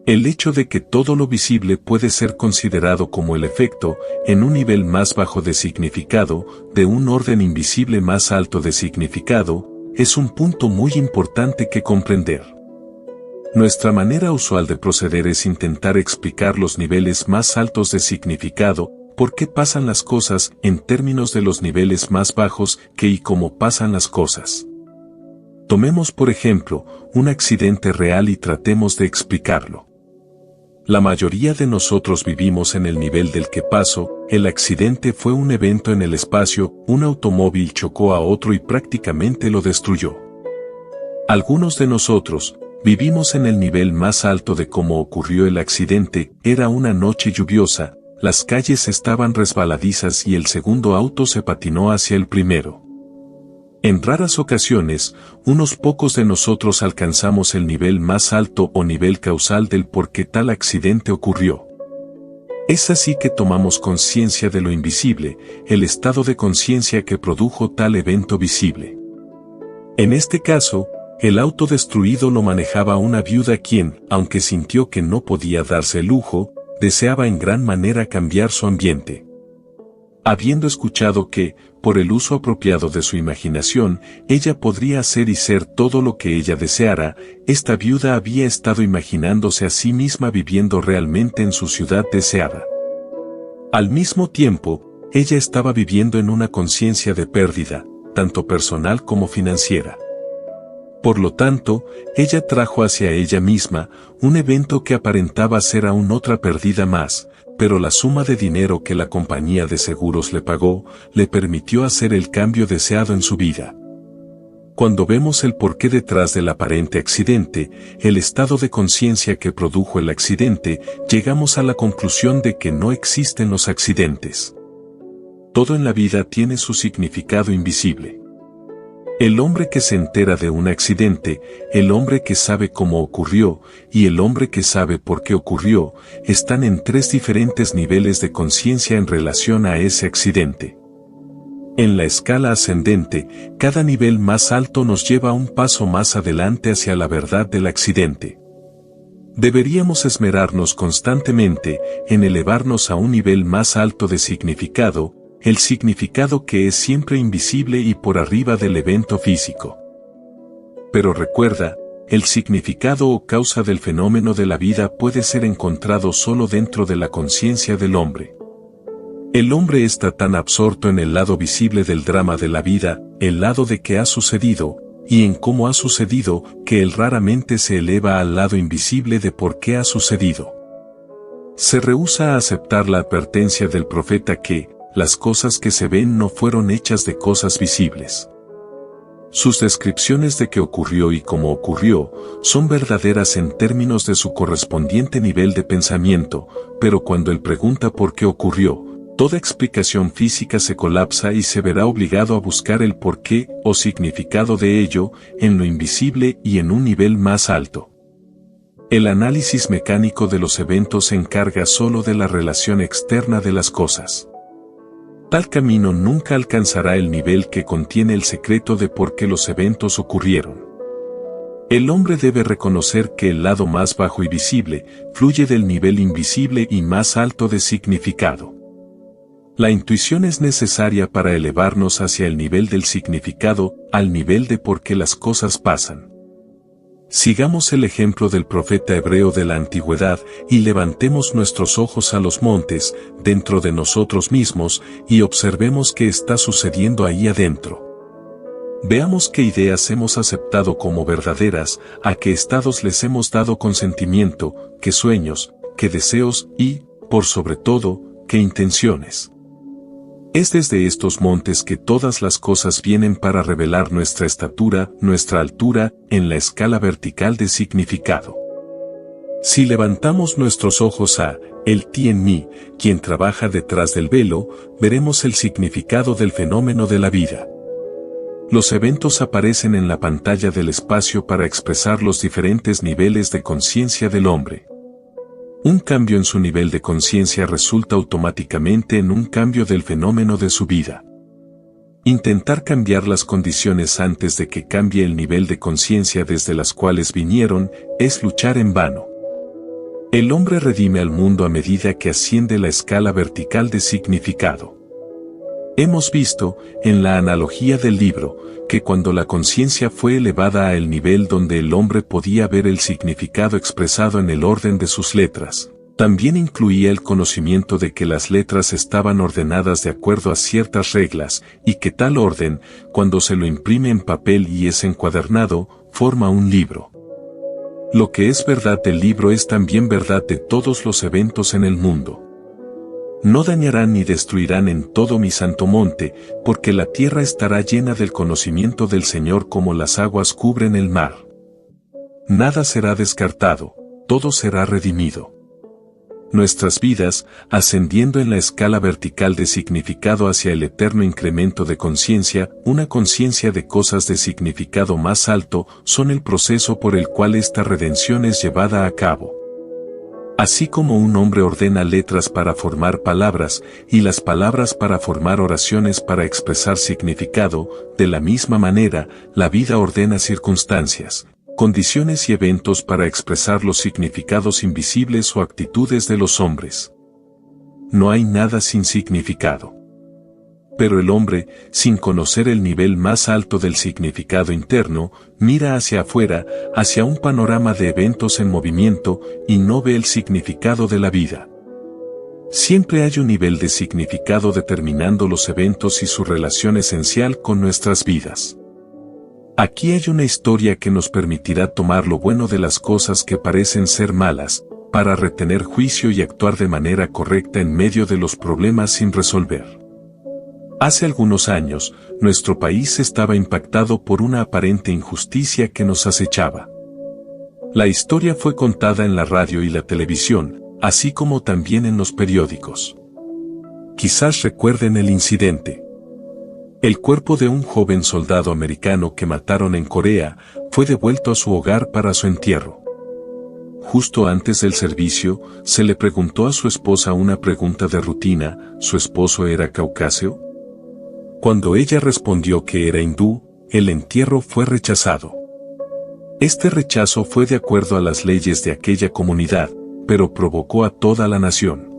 El hecho de que todo lo visible puede ser considerado como el efecto, en un nivel más bajo de significado, de un orden invisible más alto de significado, es un punto muy importante que comprender. Nuestra manera usual de proceder es intentar explicar los niveles más altos de significado, por qué pasan las cosas en términos de los niveles más bajos que y cómo pasan las cosas. Tomemos por ejemplo, un accidente real y tratemos de explicarlo. La mayoría de nosotros vivimos en el nivel del que pasó. El accidente fue un evento en el espacio, un automóvil chocó a otro y prácticamente lo destruyó. Algunos de nosotros, vivimos en el nivel más alto de cómo ocurrió el accidente. Era una noche lluviosa, las calles estaban resbaladizas y el segundo auto se patinó hacia el primero. En raras ocasiones, unos pocos de nosotros alcanzamos el nivel más alto o nivel causal del por qué tal accidente ocurrió. Es así que tomamos conciencia de lo invisible, el estado de conciencia que produjo tal evento visible. En este caso, el auto destruido lo manejaba una viuda quien, aunque sintió que no podía darse el lujo, deseaba en gran manera cambiar su ambiente. Habiendo escuchado que, por el uso apropiado de su imaginación, ella podría hacer y ser todo lo que ella deseara, esta viuda había estado imaginándose a sí misma viviendo realmente en su ciudad deseada. Al mismo tiempo, ella estaba viviendo en una conciencia de pérdida, tanto personal como financiera. Por lo tanto, ella trajo hacia ella misma un evento que aparentaba ser aún otra pérdida más, pero la suma de dinero que la compañía de seguros le pagó, le permitió hacer el cambio deseado en su vida. Cuando vemos el porqué detrás del aparente accidente, el estado de conciencia que produjo el accidente, llegamos a la conclusión de que no existen los accidentes. Todo en la vida tiene su significado invisible. El hombre que se entera de un accidente, el hombre que sabe cómo ocurrió, y el hombre que sabe por qué ocurrió, están en tres diferentes niveles de conciencia en relación a ese accidente. En la escala ascendente, cada nivel más alto nos lleva un paso más adelante hacia la verdad del accidente. Deberíamos esmerarnos constantemente en elevarnos a un nivel más alto de significado, el significado que es siempre invisible y por arriba del evento físico. Pero recuerda, el significado o causa del fenómeno de la vida puede ser encontrado solo dentro de la conciencia del hombre. El hombre está tan absorto en el lado visible del drama de la vida, el lado de qué ha sucedido, y en cómo ha sucedido, que él raramente se eleva al lado invisible de por qué ha sucedido. Se rehúsa a aceptar la advertencia del profeta que, las cosas que se ven no fueron hechas de cosas visibles. Sus descripciones de qué ocurrió y cómo ocurrió, son verdaderas en términos de su correspondiente nivel de pensamiento, pero cuando él pregunta por qué ocurrió, toda explicación física se colapsa y se verá obligado a buscar el porqué o significado de ello, en lo invisible y en un nivel más alto. El análisis mecánico de los eventos se encarga solo de la relación externa de las cosas. Tal camino nunca alcanzará el nivel que contiene el secreto de por qué los eventos ocurrieron. El hombre debe reconocer que el lado más bajo y visible fluye del nivel invisible y más alto de significado. La intuición es necesaria para elevarnos hacia el nivel del significado, al nivel de por qué las cosas pasan. Sigamos el ejemplo del profeta hebreo de la antigüedad y levantemos nuestros ojos a los montes, dentro de nosotros mismos, y observemos qué está sucediendo ahí adentro. Veamos qué ideas hemos aceptado como verdaderas, a qué estados les hemos dado consentimiento, qué sueños, qué deseos y, por sobre todo, qué intenciones. Es desde estos montes que todas las cosas vienen para revelar nuestra estatura, nuestra altura, en la escala vertical de significado. Si levantamos nuestros ojos a el ti en mí, quien trabaja detrás del velo, veremos el significado del fenómeno de la vida. Los eventos aparecen en la pantalla del espacio para expresar los diferentes niveles de conciencia del hombre. Un cambio en su nivel de conciencia resulta automáticamente en un cambio del fenómeno de su vida. Intentar cambiar las condiciones antes de que cambie el nivel de conciencia desde las cuales vinieron, es luchar en vano. El hombre redime al mundo a medida que asciende la escala vertical de significado. Hemos visto, en la analogía del libro, que cuando la conciencia fue elevada a el nivel donde el hombre podía ver el significado expresado en el orden de sus letras, también incluía el conocimiento de que las letras estaban ordenadas de acuerdo a ciertas reglas, y que tal orden, cuando se lo imprime en papel y es encuadernado, forma un libro. Lo que es verdad del libro es también verdad de todos los eventos en el mundo. No dañarán ni destruirán en todo mi santo monte, porque la tierra estará llena del conocimiento del Señor como las aguas cubren el mar. Nada será descartado, todo será redimido. Nuestras vidas, ascendiendo en la escala vertical de significado hacia el eterno incremento de conciencia, una conciencia de cosas de significado más alto, son el proceso por el cual esta redención es llevada a cabo. Así como un hombre ordena letras para formar palabras, y las palabras para formar oraciones para expresar significado, de la misma manera, la vida ordena circunstancias, condiciones y eventos para expresar los significados invisibles o actitudes de los hombres. No hay nada sin significado. Pero el hombre, sin conocer el nivel más alto del significado interno, mira hacia afuera, hacia un panorama de eventos en movimiento, y no ve el significado de la vida. Siempre hay un nivel de significado determinando los eventos y su relación esencial con nuestras vidas. Aquí hay una historia que nos permitirá tomar lo bueno de las cosas que parecen ser malas, para retener juicio y actuar de manera correcta en medio de los problemas sin resolver. Hace algunos años, nuestro país estaba impactado por una aparente injusticia que nos acechaba. La historia fue contada en la radio y la televisión, así como también en los periódicos. Quizás recuerden el incidente. El cuerpo de un joven soldado americano que mataron en Corea fue devuelto a su hogar para su entierro. Justo antes del servicio, se le preguntó a su esposa una pregunta de rutina: ¿su esposo era caucáseo? Cuando ella respondió que era hindú, el entierro fue rechazado. Este rechazo fue de acuerdo a las leyes de aquella comunidad, pero provocó a toda la nación.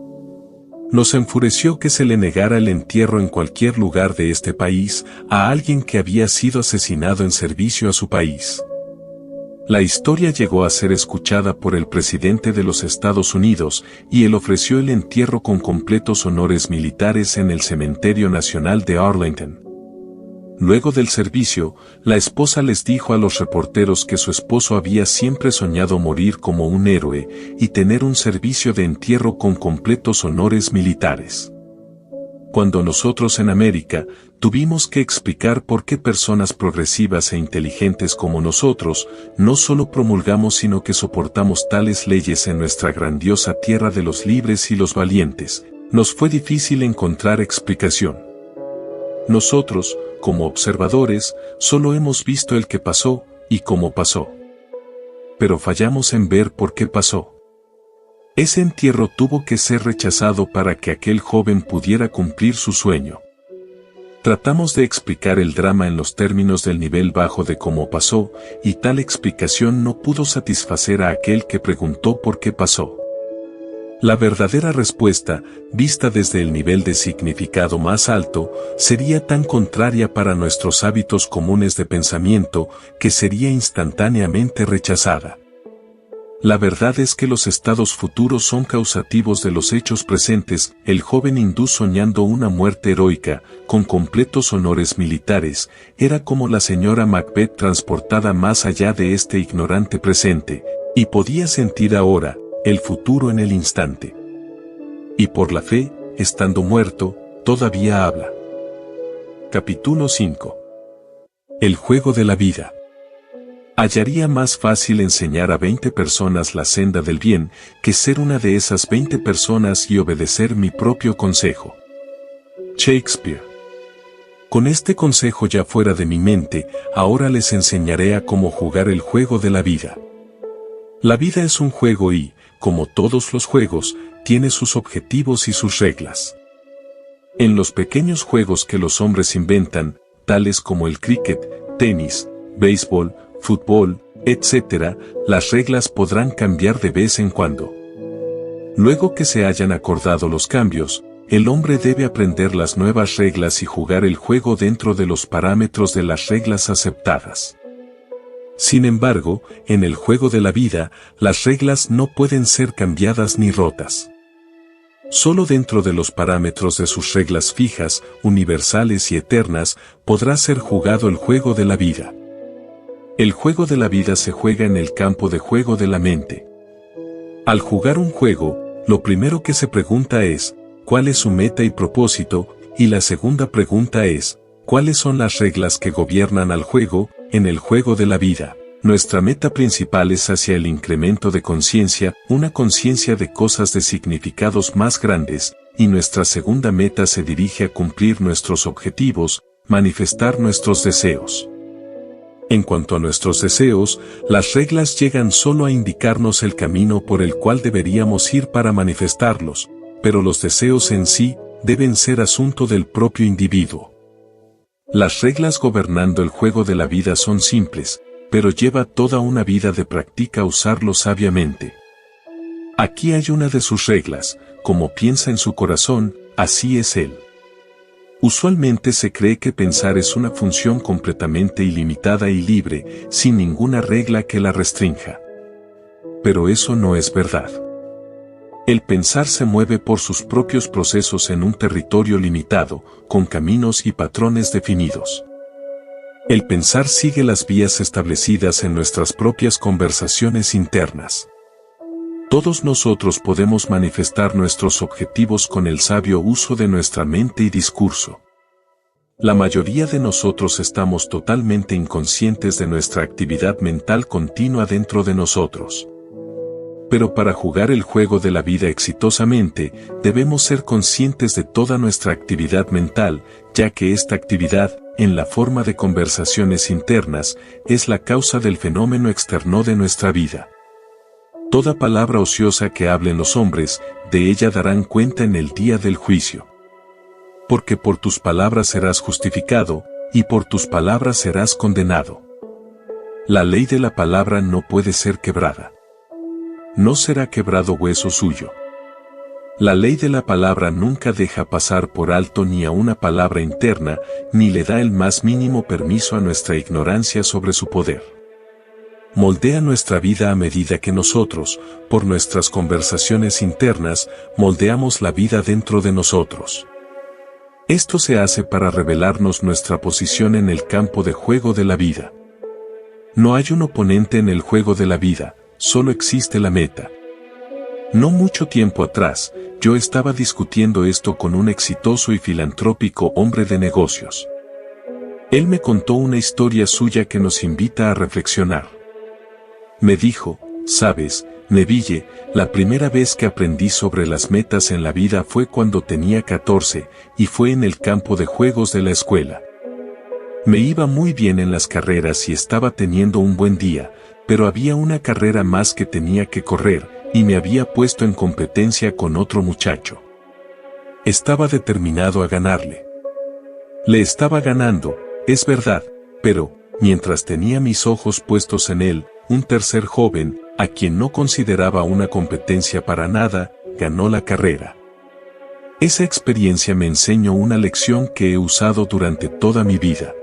Nos enfureció que se le negara el entierro en cualquier lugar de este país a alguien que había sido asesinado en servicio a su país. La historia llegó a ser escuchada por el presidente de los Estados Unidos, y él ofreció el entierro con completos honores militares en el Cementerio Nacional de Arlington. Luego del servicio, la esposa les dijo a los reporteros que su esposo había siempre soñado morir como un héroe y tener un servicio de entierro con completos honores militares. Cuando nosotros en América tuvimos que explicar por qué personas progresivas e inteligentes como nosotros no solo promulgamos sino que soportamos tales leyes en nuestra grandiosa tierra de los libres y los valientes, nos fue difícil encontrar explicación. Nosotros, como observadores, solo hemos visto el que pasó y cómo pasó. Pero fallamos en ver por qué pasó. Ese entierro tuvo que ser rechazado para que aquel joven pudiera cumplir su sueño. Tratamos de explicar el drama en los términos del nivel bajo de cómo pasó, y tal explicación no pudo satisfacer a aquel que preguntó por qué pasó. La verdadera respuesta, vista desde el nivel de significado más alto, sería tan contraria para nuestros hábitos comunes de pensamiento que sería instantáneamente rechazada. La verdad es que los estados futuros son causativos de los hechos presentes. El joven hindú soñando una muerte heroica, con completos honores militares, era como la señora Macbeth transportada más allá de este ignorante presente, y podía sentir ahora el futuro en el instante. Y por la fe, estando muerto, todavía habla. Capítulo 5. El juego de la vida. Hallaría más fácil enseñar a 20 personas la senda del bien, que ser una de esas 20 personas y obedecer mi propio consejo. Shakespeare. Con este consejo ya fuera de mi mente, ahora les enseñaré a cómo jugar el juego de la vida. La vida es un juego y, como todos los juegos, tiene sus objetivos y sus reglas. En los pequeños juegos que los hombres inventan, tales como el cricket, tenis, béisbol, fútbol, etc., las reglas podrán cambiar de vez en cuando. Luego que se hayan acordado los cambios, el hombre debe aprender las nuevas reglas y jugar el juego dentro de los parámetros de las reglas aceptadas. Sin embargo, en el juego de la vida, las reglas no pueden ser cambiadas ni rotas. Solo dentro de los parámetros de sus reglas fijas, universales y eternas, podrá ser jugado el juego de la vida. El juego de la vida se juega en el campo de juego de la mente. Al jugar un juego, lo primero que se pregunta es, ¿cuál es su meta y propósito? Y la segunda pregunta es, ¿cuáles son las reglas que gobiernan al juego? En el juego de la vida, nuestra meta principal es hacia el incremento de conciencia, una conciencia de cosas de significados más grandes, y nuestra segunda meta se dirige a cumplir nuestros objetivos, manifestar nuestros deseos. En cuanto a nuestros deseos, las reglas llegan solo a indicarnos el camino por el cual deberíamos ir para manifestarlos, pero los deseos en sí deben ser asunto del propio individuo. Las reglas gobernando el juego de la vida son simples, pero lleva toda una vida de práctica usarlo sabiamente. Aquí hay una de sus reglas, como piensa en su corazón, así es él. Usualmente se cree que pensar es una función completamente ilimitada y libre, sin ninguna regla que la restrinja. Pero eso no es verdad. El pensar se mueve por sus propios procesos en un territorio limitado, con caminos y patrones definidos. El pensar sigue las vías establecidas en nuestras propias conversaciones internas. Todos nosotros podemos manifestar nuestros objetivos con el sabio uso de nuestra mente y discurso. La mayoría de nosotros estamos totalmente inconscientes de nuestra actividad mental continua dentro de nosotros. Pero para jugar el juego de la vida exitosamente, debemos ser conscientes de toda nuestra actividad mental, ya que esta actividad, en la forma de conversaciones internas, es la causa del fenómeno externo de nuestra vida. Toda palabra ociosa que hablen los hombres, de ella darán cuenta en el día del juicio. Porque por tus palabras serás justificado, y por tus palabras serás condenado. La ley de la palabra no puede ser quebrada. No será quebrado hueso suyo. La ley de la palabra nunca deja pasar por alto ni a una palabra interna, ni le da el más mínimo permiso a nuestra ignorancia sobre su poder. Moldea nuestra vida a medida que nosotros, por nuestras conversaciones internas, moldeamos la vida dentro de nosotros. Esto se hace para revelarnos nuestra posición en el campo de juego de la vida. No hay un oponente en el juego de la vida, solo existe la meta. No mucho tiempo atrás, yo estaba discutiendo esto con un exitoso y filantrópico hombre de negocios. Él me contó una historia suya que nos invita a reflexionar. Me dijo, sabes, Neville, la primera vez que aprendí sobre las metas en la vida fue cuando tenía 14, y fue en el campo de juegos de la escuela. Me iba muy bien en las carreras y estaba teniendo un buen día, pero había una carrera más que tenía que correr, y me había puesto en competencia con otro muchacho. Estaba determinado a ganarle. Le estaba ganando, es verdad, pero, mientras tenía mis ojos puestos en él, un tercer joven, a quien no consideraba una competencia para nada, ganó la carrera. Esa experiencia me enseñó una lección que he usado durante toda mi vida.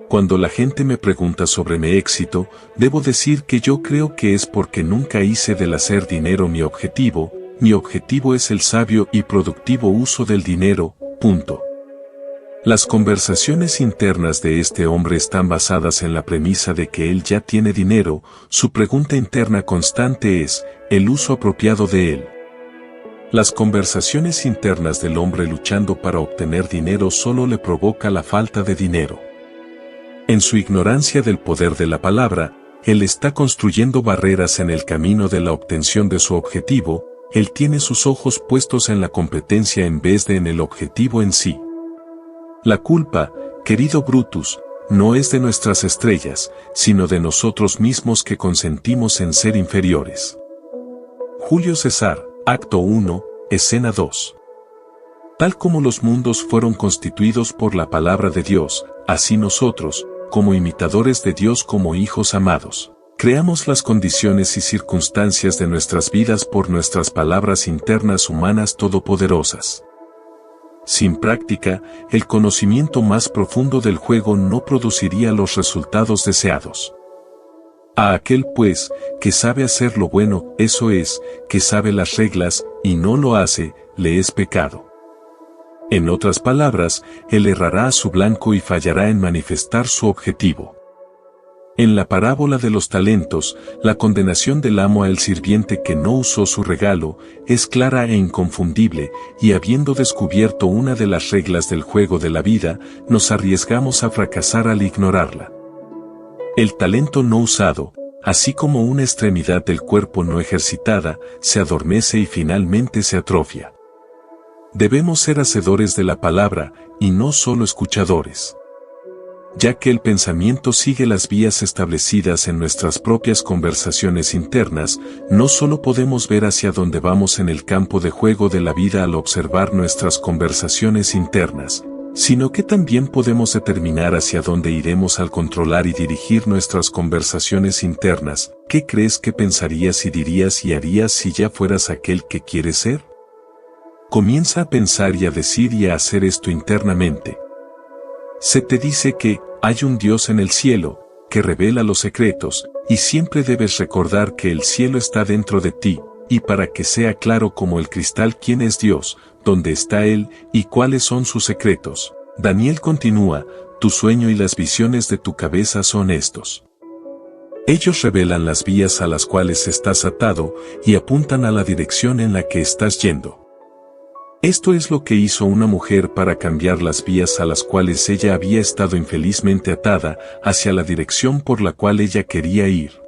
Cuando la gente me pregunta sobre mi éxito, debo decir que yo creo que es porque nunca hice del hacer dinero mi objetivo es el sabio y productivo uso del dinero, punto. Las conversaciones internas de este hombre están basadas en la premisa de que él ya tiene dinero, su pregunta interna constante es, el uso apropiado de él. Las conversaciones internas del hombre luchando para obtener dinero solo le provoca la falta de dinero. En su ignorancia del poder de la palabra, él está construyendo barreras en el camino de la obtención de su objetivo, él tiene sus ojos puestos en la competencia en vez de en el objetivo en sí. La culpa, querido Brutus, no es de nuestras estrellas, sino de nosotros mismos que consentimos en ser inferiores. Julio César, Acto 1, Escena 2. Tal como los mundos fueron constituidos por la palabra de Dios, así nosotros, como imitadores de Dios como hijos amados, creamos las condiciones y circunstancias de nuestras vidas por nuestras palabras internas humanas todopoderosas. Sin práctica, el conocimiento más profundo del juego no produciría los resultados deseados. A aquel, pues, que sabe hacer lo bueno, eso es, que sabe las reglas, y no lo hace, le es pecado. En otras palabras, él errará a su blanco y fallará en manifestar su objetivo. En la parábola de los talentos, la condenación del amo al sirviente que no usó su regalo, es clara e inconfundible, y habiendo descubierto una de las reglas del juego de la vida, nos arriesgamos a fracasar al ignorarla. El talento no usado, así como una extremidad del cuerpo no ejercitada, se adormece y finalmente se atrofia. Debemos ser hacedores de la palabra, y no solo escuchadores. Ya que el pensamiento sigue las vías establecidas en nuestras propias conversaciones internas, no solo podemos ver hacia dónde vamos en el campo de juego de la vida al observar nuestras conversaciones internas, sino que también podemos determinar hacia dónde iremos al controlar y dirigir nuestras conversaciones internas. ¿Qué crees que pensarías y dirías y harías si ya fueras aquel que quieres ser? Comienza a pensar y a decir y a hacer esto internamente. Se te dice que hay un Dios en el cielo, que revela los secretos, y siempre debes recordar que el cielo está dentro de ti, y para que sea claro como el cristal quién es Dios, dónde está Él, y cuáles son sus secretos. Daniel continúa, tu sueño y las visiones de tu cabeza son estos. Ellos revelan las vías a las cuales estás atado, y apuntan a la dirección en la que estás yendo. Esto es lo que hizo una mujer para cambiar las vías a las cuales ella había estado infelizmente atada, hacia la dirección por la cual ella quería ir.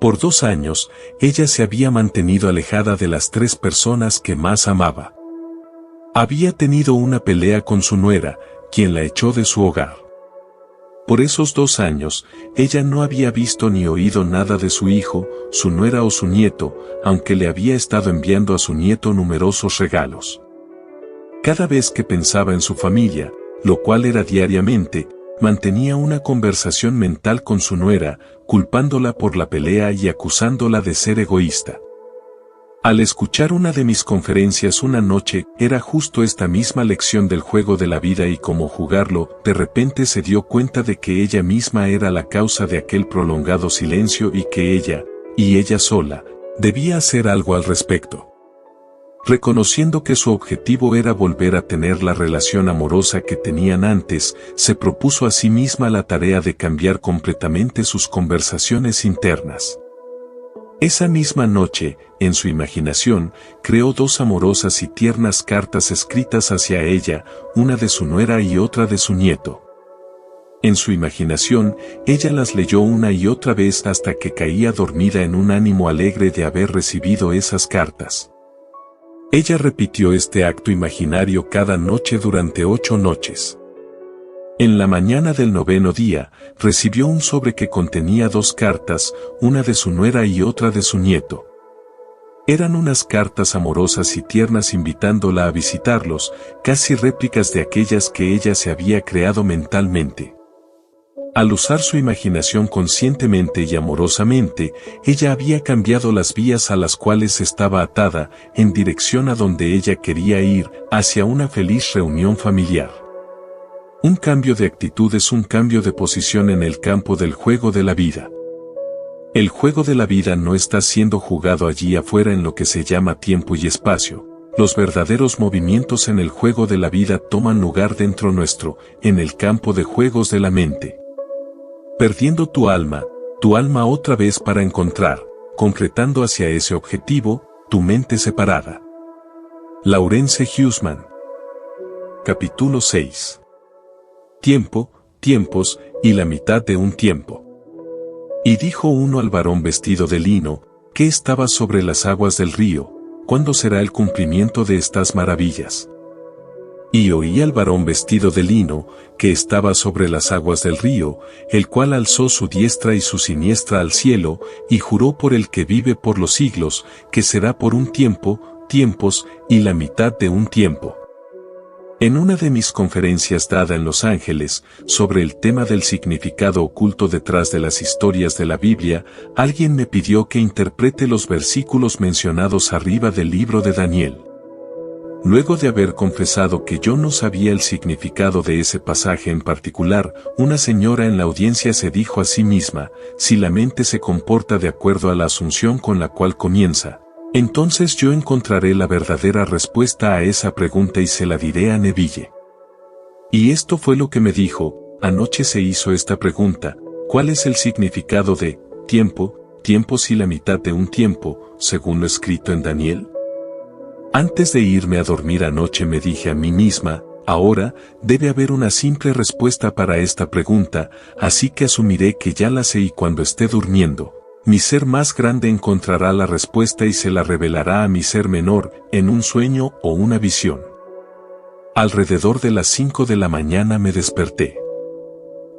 Por 2 años, ella se había mantenido alejada de las 3 personas que más amaba. Había tenido una pelea con su nuera, quien la echó de su hogar. Por esos 2 años, ella no había visto ni oído nada de su hijo, su nuera o su nieto, aunque le había estado enviando a su nieto numerosos regalos. Cada vez que pensaba en su familia, lo cual era diariamente, mantenía una conversación mental con su nuera, culpándola por la pelea y acusándola de ser egoísta. Al escuchar una de mis conferencias una noche, era justo esta misma lección del juego de la vida y cómo jugarlo, de repente se dio cuenta de que ella misma era la causa de aquel prolongado silencio y que ella, y ella sola, debía hacer algo al respecto. Reconociendo que su objetivo era volver a tener la relación amorosa que tenían antes, se propuso a sí misma la tarea de cambiar completamente sus conversaciones internas. Esa misma noche, en su imaginación, creó 2 amorosas y tiernas cartas escritas hacia ella, una de su nuera y otra de su nieto. En su imaginación, ella las leyó una y otra vez hasta que caía dormida en un ánimo alegre de haber recibido esas cartas. Ella repitió este acto imaginario cada noche durante 8 noches. En la mañana del 9º día, recibió un sobre que contenía 2 cartas, una de su nuera y otra de su nieto. Eran unas cartas amorosas y tiernas invitándola a visitarlos, casi réplicas de aquellas que ella se había creado mentalmente. Al usar su imaginación conscientemente y amorosamente, ella había cambiado las vías a las cuales estaba atada, en dirección a donde ella quería ir, hacia una feliz reunión familiar. Un cambio de actitud es un cambio de posición en el campo del juego de la vida. El juego de la vida no está siendo jugado allí afuera en lo que se llama tiempo y espacio. Los verdaderos movimientos en el juego de la vida toman lugar dentro nuestro, en el campo de juegos de la mente. Perdiendo tu alma otra vez para encontrar, concretando hacia ese objetivo, tu mente separada. Laurence Huseman. Capítulo 6. Tiempo, tiempos, y la mitad de un tiempo. Y dijo uno al varón vestido de lino, que estaba sobre las aguas del río, ¿cuándo será el cumplimiento de estas maravillas? Y oí al varón vestido de lino, que estaba sobre las aguas del río, el cual alzó su diestra y su siniestra al cielo, y juró por el que vive por los siglos, que será por un tiempo, tiempos, y la mitad de un tiempo. En una de mis conferencias dada en Los Ángeles, sobre el tema del significado oculto detrás de las historias de la Biblia, alguien me pidió que interprete los versículos mencionados arriba del libro de Daniel. Luego de haber confesado que yo no sabía el significado de ese pasaje en particular, una señora en la audiencia se dijo a sí misma, si la mente se comporta de acuerdo a la asunción con la cual comienza, entonces yo encontraré la verdadera respuesta a esa pregunta y se la diré a Neville. Y esto fue lo que me dijo, anoche se hizo esta pregunta, ¿cuál es el significado de tiempo, tiempos y la mitad de un tiempo, según lo escrito en Daniel? Antes de irme a dormir anoche me dije a mí misma, ahora, debe haber una simple respuesta para esta pregunta, así que asumiré que ya la sé y cuando esté durmiendo, mi ser más grande encontrará la respuesta y se la revelará a mi ser menor, en un sueño o una visión. Alrededor de las 5 de la mañana me desperté.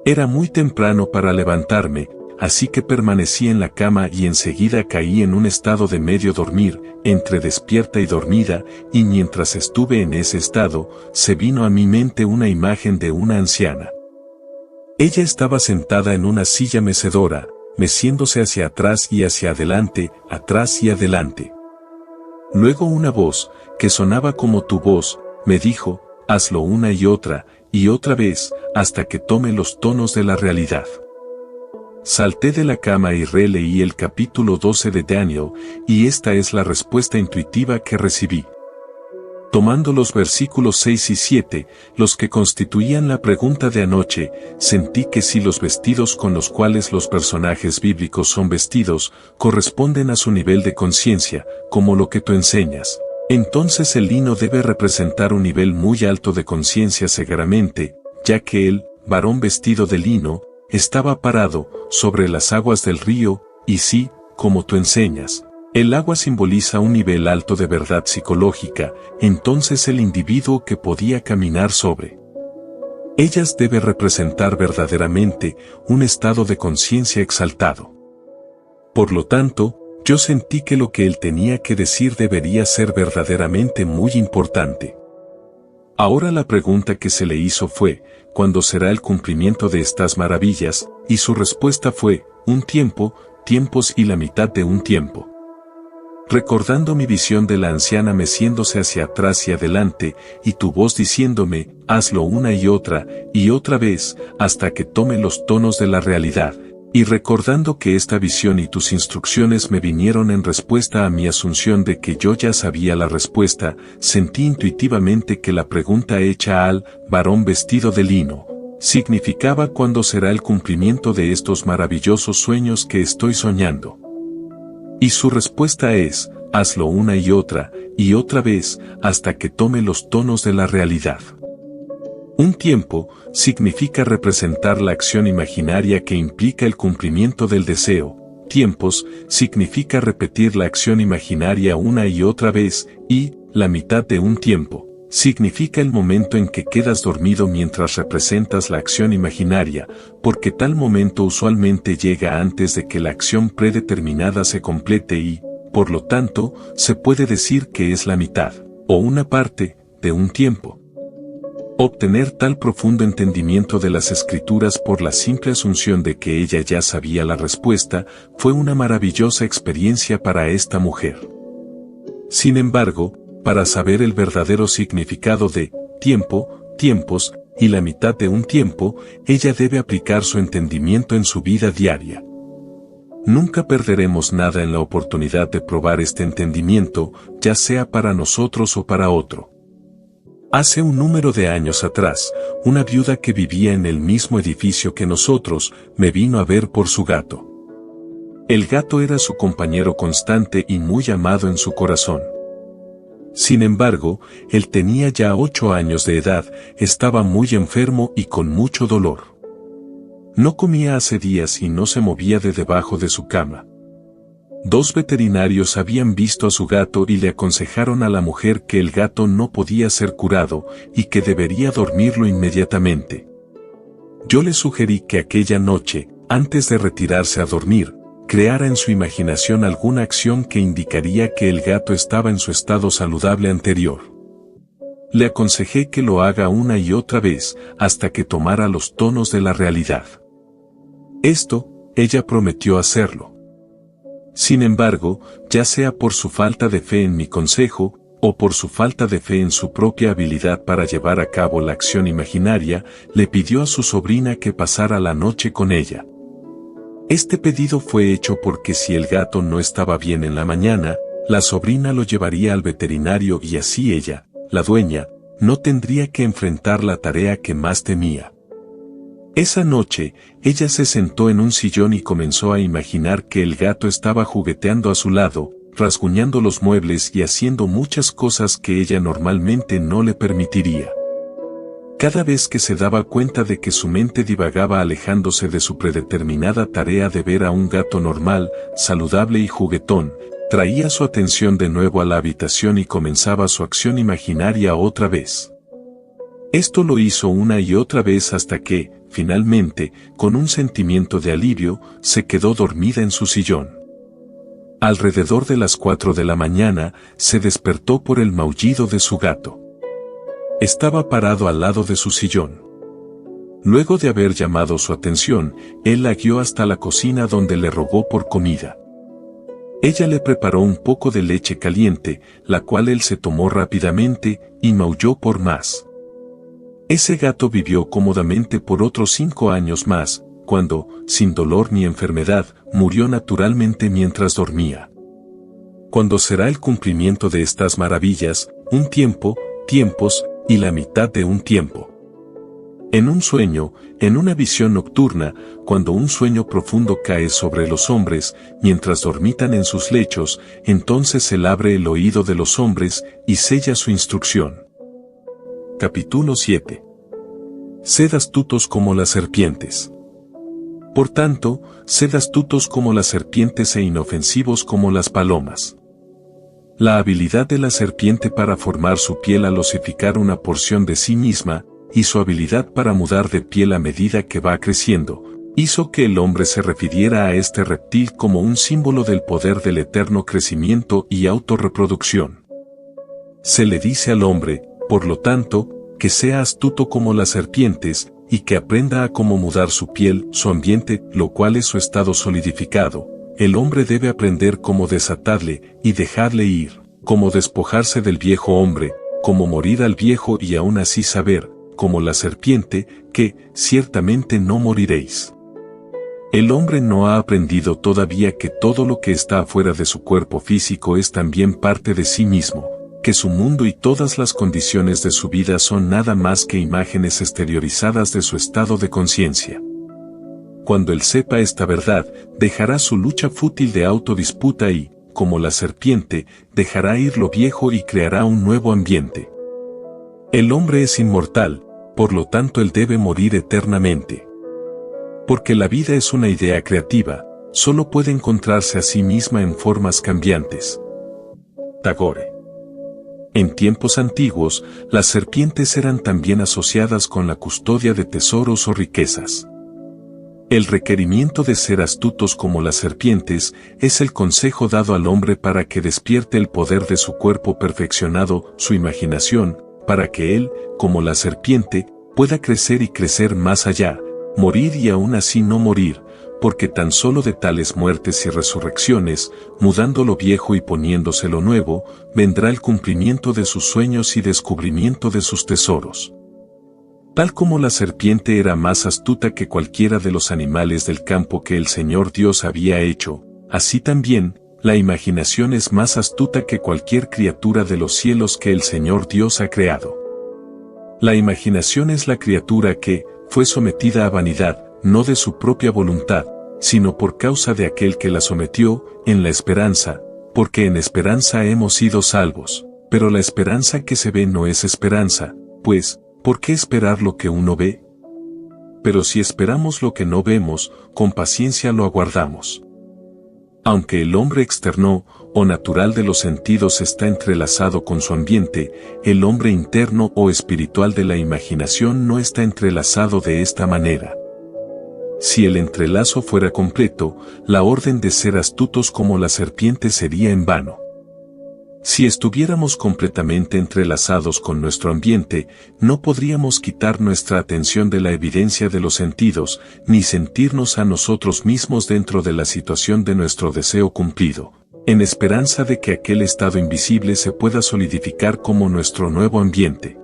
Era muy temprano para levantarme, así que permanecí en la cama y enseguida caí en un estado de medio dormir, entre despierta y dormida, y mientras estuve en ese estado, se vino a mi mente una imagen de una anciana. Ella estaba sentada en una silla mecedora, meciéndose hacia atrás y hacia adelante, atrás y adelante. Luego una voz, que sonaba como tu voz, me dijo, hazlo una y otra vez, hasta que tome los tonos de la realidad. Salté de la cama y releí el capítulo 12 de Daniel, y esta es la respuesta intuitiva que recibí. Tomando los versículos 6 y 7, los que constituían la pregunta de anoche, sentí que si los vestidos con los cuales los personajes bíblicos son vestidos, corresponden a su nivel de conciencia, como lo que tú enseñas, entonces el lino debe representar un nivel muy alto de conciencia seguramente, ya que el varón vestido de lino, estaba parado, sobre las aguas del río, y sí, como tú enseñas, el agua simboliza un nivel alto de verdad psicológica, entonces el individuo que podía caminar sobre ellas debe representar verdaderamente un estado de conciencia exaltado. Por lo tanto, yo sentí que lo que él tenía que decir debería ser verdaderamente muy importante. Ahora la pregunta que se le hizo fue, ¿cuándo será el cumplimiento de estas maravillas? Y su respuesta fue, un tiempo, tiempos y la mitad de un tiempo. Recordando mi visión de la anciana meciéndose hacia atrás y adelante, y tu voz diciéndome, hazlo una y otra vez, hasta que tome los tonos de la realidad. Y recordando que esta visión y tus instrucciones me vinieron en respuesta a mi asunción de que yo ya sabía la respuesta, sentí intuitivamente que la pregunta hecha al varón vestido de lino significaba cuándo será el cumplimiento de estos maravillosos sueños que estoy soñando. Y su respuesta es, hazlo una y otra vez, hasta que tome los tonos de la realidad. Un tiempo significa representar la acción imaginaria que implica el cumplimiento del deseo. Tiempos significa repetir la acción imaginaria una y otra vez, y la mitad de un tiempo significa el momento en que quedas dormido mientras representas la acción imaginaria, porque tal momento usualmente llega antes de que la acción predeterminada se complete y, por lo tanto, se puede decir que es la mitad, o una parte, de un tiempo. Obtener tal profundo entendimiento de las Escrituras por la simple asunción de que ella ya sabía la respuesta, fue una maravillosa experiencia para esta mujer. Sin embargo, para saber el verdadero significado de tiempo, tiempos, y la mitad de un tiempo, ella debe aplicar su entendimiento en su vida diaria. Nunca perderemos nada en la oportunidad de probar este entendimiento, ya sea para nosotros o para otro. Hace un número de años atrás, una viuda que vivía en el mismo edificio que nosotros, me vino a ver por su gato. El gato era su compañero constante y muy amado en su corazón. Sin embargo, él tenía ya 8 años de edad, estaba muy enfermo y con mucho dolor. No comía hace días y no se movía de debajo de su cama. 2 veterinarios habían visto a su gato y le aconsejaron a la mujer que el gato no podía ser curado y que debería dormirlo inmediatamente. Yo le sugerí que aquella noche, antes de retirarse a dormir, creara en su imaginación alguna acción que indicaría que el gato estaba en su estado saludable anterior. Le aconsejé que lo haga una y otra vez, hasta que tomara los tonos de la realidad. Esto, ella prometió hacerlo. Sin embargo, ya sea por su falta de fe en mi consejo, o por su falta de fe en su propia habilidad para llevar a cabo la acción imaginaria, le pidió a su sobrina que pasara la noche con ella. Este pedido fue hecho porque si el gato no estaba bien en la mañana, la sobrina lo llevaría al veterinario y así ella, la dueña, no tendría que enfrentar la tarea que más temía. Esa noche, ella se sentó en un sillón y comenzó a imaginar que el gato estaba jugueteando a su lado, rasguñando los muebles y haciendo muchas cosas que ella normalmente no le permitiría. Cada vez que se daba cuenta de que su mente divagaba alejándose de su predeterminada tarea de ver a un gato normal, saludable y juguetón, traía su atención de nuevo a la habitación y comenzaba su acción imaginaria otra vez. Esto lo hizo una y otra vez hasta que, finalmente, con un sentimiento de alivio, se quedó dormida en su sillón. Alrededor de las 4 de la mañana, se despertó por el maullido de su gato. Estaba parado al lado de su sillón. Luego de haber llamado su atención, él la guió hasta la cocina donde le rogó por comida. Ella le preparó un poco de leche caliente, la cual él se tomó rápidamente, y maulló por más. Ese gato vivió cómodamente por otros 5 años más, cuando, sin dolor ni enfermedad, murió naturalmente mientras dormía. ¿Cuándo será el cumplimiento de estas maravillas? Un tiempo, tiempos, y la mitad de un tiempo. En un sueño, en una visión nocturna, cuando un sueño profundo cae sobre los hombres, mientras dormitan en sus lechos, entonces él abre el oído de los hombres y sella su instrucción. Capítulo 7. Sed astutos como las serpientes. Por tanto, sed astutos como las serpientes e inofensivos como las palomas. La habilidad de la serpiente para formar su piel al osificar una porción de sí misma, y su habilidad para mudar de piel a medida que va creciendo, hizo que el hombre se refiriera a este reptil como un símbolo del poder del eterno crecimiento y autorreproducción. Se le dice al hombre, por lo tanto, que sea astuto como las serpientes, y que aprenda a cómo mudar su piel, su ambiente, lo cual es su estado solidificado. El hombre debe aprender cómo desatarle y dejarle ir, cómo despojarse del viejo hombre, cómo morir al viejo y aún así saber, como la serpiente, que, ciertamente no moriréis. El hombre no ha aprendido todavía que todo lo que está afuera de su cuerpo físico es también parte de sí mismo, que su mundo y todas las condiciones de su vida son nada más que imágenes exteriorizadas de su estado de conciencia. Cuando él sepa esta verdad, dejará su lucha fútil de autodisputa y, como la serpiente, dejará ir lo viejo y creará un nuevo ambiente. El hombre es inmortal, por lo tanto él debe morir eternamente. Porque la vida es una idea creativa, solo puede encontrarse a sí misma en formas cambiantes. Tagore. En tiempos antiguos, las serpientes eran también asociadas con la custodia de tesoros o riquezas. El requerimiento de ser astutos como las serpientes es el consejo dado al hombre para que despierte el poder de su cuerpo perfeccionado, su imaginación, para que él, como la serpiente, pueda crecer y crecer más allá, morir y aún así no morir, porque tan solo de tales muertes y resurrecciones, mudando lo viejo y poniéndose lo nuevo, vendrá el cumplimiento de sus sueños y descubrimiento de sus tesoros. Tal como la serpiente era más astuta que cualquiera de los animales del campo que el Señor Dios había hecho, así también, la imaginación es más astuta que cualquier criatura de los cielos que el Señor Dios ha creado. La imaginación es la criatura que fue sometida a vanidad, no de su propia voluntad, sino por causa de aquel que la sometió, en la esperanza, porque en esperanza hemos sido salvos, pero la esperanza que se ve no es esperanza, pues, ¿por qué esperar lo que uno ve? Pero si esperamos lo que no vemos, con paciencia lo aguardamos. Aunque el hombre externo o natural de los sentidos está entrelazado con su ambiente, el hombre interno o espiritual de la imaginación no está entrelazado de esta manera. Si el entrelazo fuera completo, la orden de ser astutos como la serpiente sería en vano. Si estuviéramos completamente entrelazados con nuestro ambiente, no podríamos quitar nuestra atención de la evidencia de los sentidos, ni sentirnos a nosotros mismos dentro de la situación de nuestro deseo cumplido, en esperanza de que aquel estado invisible se pueda solidificar como nuestro nuevo ambiente.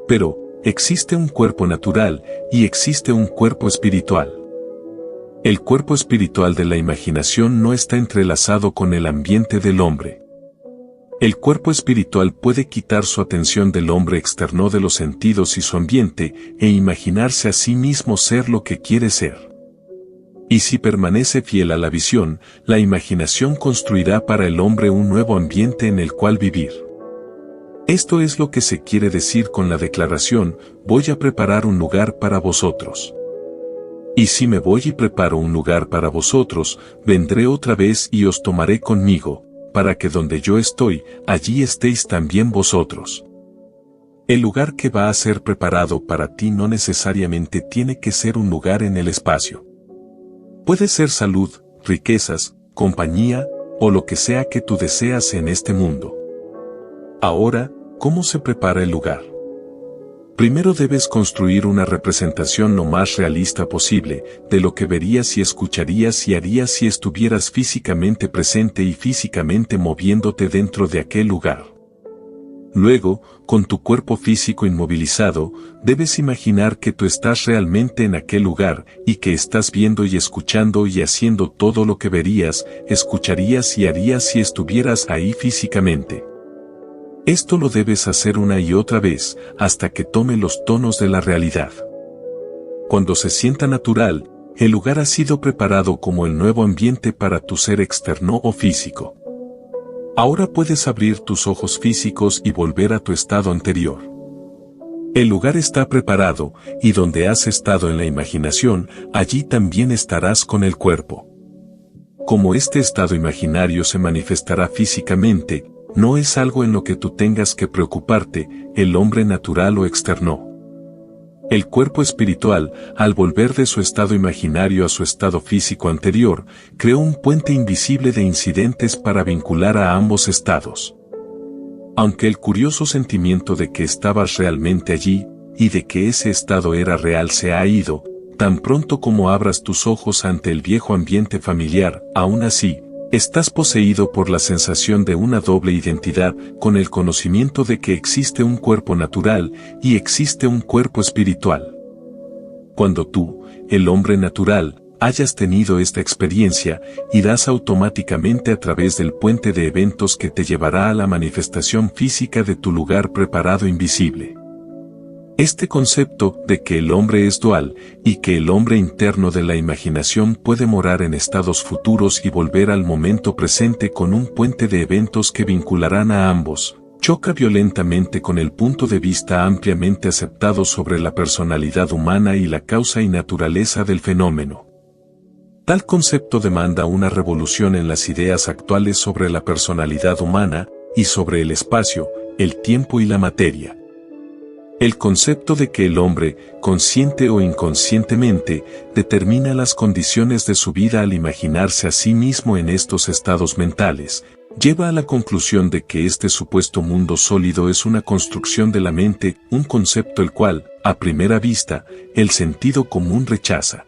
Pero, existe un cuerpo natural, y existe un cuerpo espiritual. El cuerpo espiritual de la imaginación no está entrelazado con el ambiente del hombre. El cuerpo espiritual puede quitar su atención del hombre externo de los sentidos y su ambiente, e imaginarse a sí mismo ser lo que quiere ser. Y si permanece fiel a la visión, la imaginación construirá para el hombre un nuevo ambiente en el cual vivir. Esto es lo que se quiere decir con la declaración, voy a preparar un lugar para vosotros. Y si me voy y preparo un lugar para vosotros, vendré otra vez y os tomaré conmigo, para que donde yo estoy, allí estéis también vosotros. El lugar que va a ser preparado para ti no necesariamente tiene que ser un lugar en el espacio. Puede ser salud, riquezas, compañía, o lo que sea que tú deseas en este mundo. Ahora, ¿cómo se prepara el lugar? Primero debes construir una representación lo más realista posible de lo que verías y escucharías y harías si estuvieras físicamente presente y físicamente moviéndote dentro de aquel lugar. Luego, con tu cuerpo físico inmovilizado, debes imaginar que tú estás realmente en aquel lugar y que estás viendo y escuchando y haciendo todo lo que verías, escucharías y harías si estuvieras ahí físicamente. Esto lo debes hacer una y otra vez, hasta que tome los tonos de la realidad. Cuando se sienta natural, el lugar ha sido preparado como el nuevo ambiente para tu ser externo o físico. Ahora puedes abrir tus ojos físicos y volver a tu estado anterior. El lugar está preparado, y donde has estado en la imaginación, allí también estarás con el cuerpo. Como este estado imaginario se manifestará físicamente, no es algo en lo que tú tengas que preocuparte, el hombre natural o externo. El cuerpo espiritual, al volver de su estado imaginario a su estado físico anterior, creó un puente invisible de incidentes para vincular a ambos estados. Aunque el curioso sentimiento de que estabas realmente allí, y de que ese estado era real se ha ido, tan pronto como abras tus ojos ante el viejo ambiente familiar, aún así, estás poseído por la sensación de una doble identidad, con el conocimiento de que existe un cuerpo natural y existe un cuerpo espiritual. Cuando tú, el hombre natural, hayas tenido esta experiencia, irás automáticamente a través del puente de eventos que te llevará a la manifestación física de tu lugar preparado invisible. Este concepto de que el hombre es dual y que el hombre interno de la imaginación puede morar en estados futuros y volver al momento presente con un puente de eventos que vincularán a ambos, choca violentamente con el punto de vista ampliamente aceptado sobre la personalidad humana y la causa y naturaleza del fenómeno. Tal concepto demanda una revolución en las ideas actuales sobre la personalidad humana y sobre el espacio, el tiempo y la materia. El concepto de que el hombre, consciente o inconscientemente, determina las condiciones de su vida al imaginarse a sí mismo en estos estados mentales, lleva a la conclusión de que este supuesto mundo sólido es una construcción de la mente, un concepto el cual, a primera vista, el sentido común rechaza.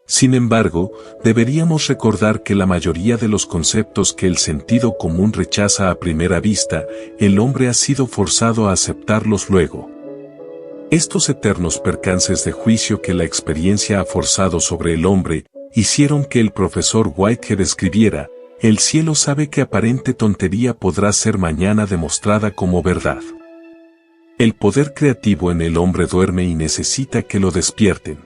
Sin embargo, deberíamos recordar que la mayoría de los conceptos que el sentido común rechaza a primera vista, el hombre ha sido forzado a aceptarlos luego. Estos eternos percances de juicio que la experiencia ha forzado sobre el hombre, hicieron que el profesor Whitehead escribiera: el cielo sabe que aparente tontería podrá ser mañana demostrada como verdad. El poder creativo en el hombre duerme y necesita que lo despierten.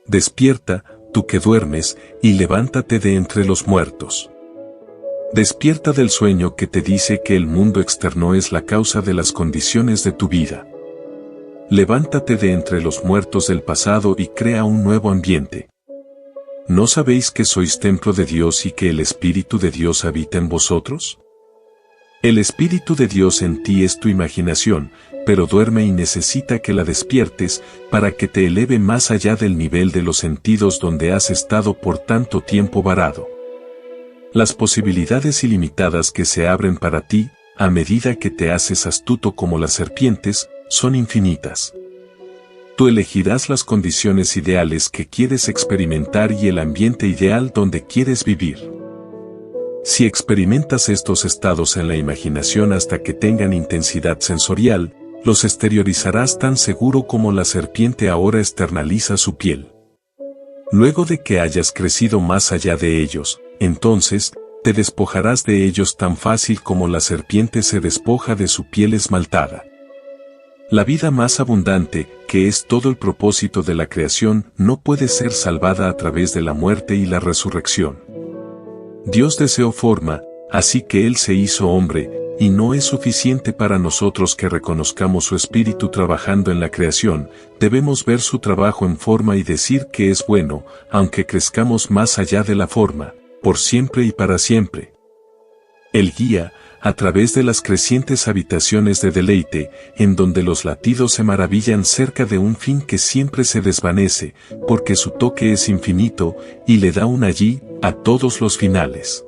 Despierta, tú que duermes, y levántate de entre los muertos. Despierta del sueño que te dice que el mundo externo es la causa de las condiciones de tu vida. Levántate de entre los muertos del pasado y crea un nuevo ambiente. ¿No sabéis que sois templo de Dios y que el Espíritu de Dios habita en vosotros? El Espíritu de Dios en ti es tu imaginación, pero duerme y necesita que la despiertes para que te eleve más allá del nivel de los sentidos donde has estado por tanto tiempo varado. Las posibilidades ilimitadas que se abren para ti, a medida que te haces astuto como las serpientes, son infinitas. Tú elegirás las condiciones ideales que quieres experimentar y el ambiente ideal donde quieres vivir. Si experimentas estos estados en la imaginación hasta que tengan intensidad sensorial, los exteriorizarás tan seguro como la serpiente ahora externaliza su piel. Luego de que hayas crecido más allá de ellos, entonces, te despojarás de ellos tan fácil como la serpiente se despoja de su piel esmaltada. La vida más abundante, que es todo el propósito de la creación, no puede ser salvada a través de la muerte y la resurrección. Dios deseó forma, así que Él se hizo hombre, y no es suficiente para nosotros que reconozcamos su espíritu trabajando en la creación, debemos ver su trabajo en forma y decir que es bueno, aunque crezcamos más allá de la forma, por siempre y para siempre. Él guía, a través de las crecientes habitaciones de deleite, en donde los latidos se maravillan cerca de un fin que siempre se desvanece, porque su toque es infinito, y le da un allí, a todos los finales.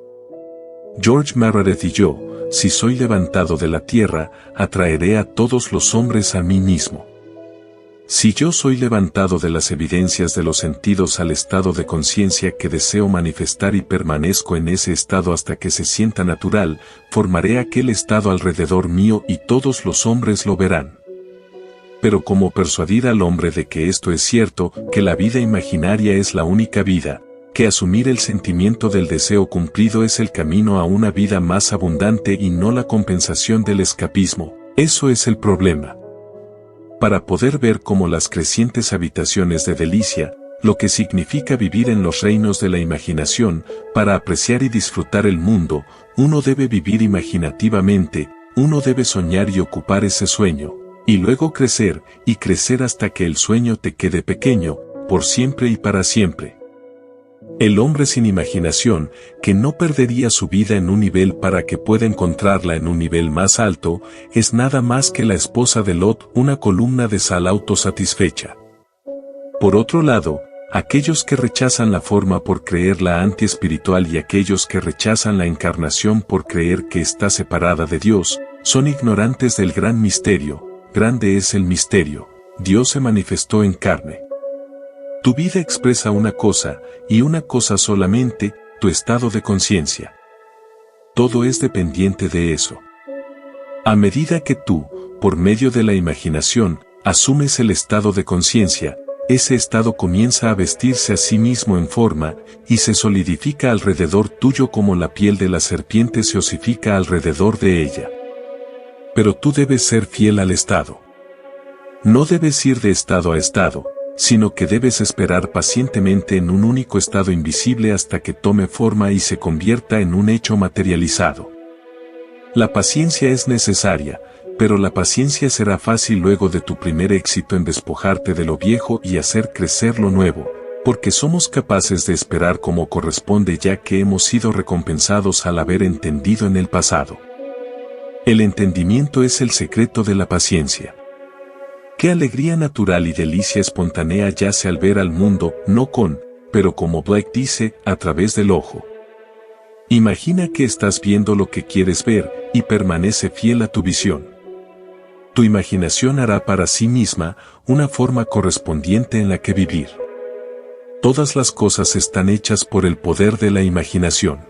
George Meredith y yo, si soy levantado de la tierra, atraeré a todos los hombres a mí mismo. Si yo soy levantado de las evidencias de los sentidos al estado de conciencia que deseo manifestar y permanezco en ese estado hasta que se sienta natural, formaré aquel estado alrededor mío y todos los hombres lo verán. Pero ¿cómo persuadir al hombre de que esto es cierto, que la vida imaginaria es la única vida, que asumir el sentimiento del deseo cumplido es el camino a una vida más abundante y no la compensación del escapismo? Eso es el problema. Para poder ver como las crecientes habitaciones de delicia, lo que significa vivir en los reinos de la imaginación, para apreciar y disfrutar el mundo, uno debe vivir imaginativamente, uno debe soñar y ocupar ese sueño, y luego crecer, y crecer hasta que el sueño te quede pequeño, por siempre y para siempre. El hombre sin imaginación, que no perdería su vida en un nivel para que pueda encontrarla en un nivel más alto, es nada más que la esposa de Lot, una columna de sal autosatisfecha. Por otro lado, aquellos que rechazan la forma por creerla antiespiritual y aquellos que rechazan la encarnación por creer que está separada de Dios, son ignorantes del gran misterio. Grande es el misterio, Dios se manifestó en carne. Tu vida expresa una cosa, y una cosa solamente, tu estado de conciencia. Todo es dependiente de eso. A medida que tú, por medio de la imaginación, asumes el estado de conciencia, ese estado comienza a vestirse a sí mismo en forma, y se solidifica alrededor tuyo como la piel de la serpiente se osifica alrededor de ella. Pero tú debes ser fiel al estado. No debes ir de estado a estado, sino que debes esperar pacientemente en un único estado invisible hasta que tome forma y se convierta en un hecho materializado. La paciencia es necesaria, pero la paciencia será fácil luego de tu primer éxito en despojarte de lo viejo y hacer crecer lo nuevo, porque somos capaces de esperar como corresponde ya que hemos sido recompensados al haber entendido en el pasado. El entendimiento es el secreto de la paciencia. Qué alegría natural y delicia espontánea yace al ver al mundo, no con, pero como Blake dice, a través del ojo. Imagina que estás viendo lo que quieres ver, y permanece fiel a tu visión. Tu imaginación hará para sí misma una forma correspondiente en la que vivir. Todas las cosas están hechas por el poder de la imaginación.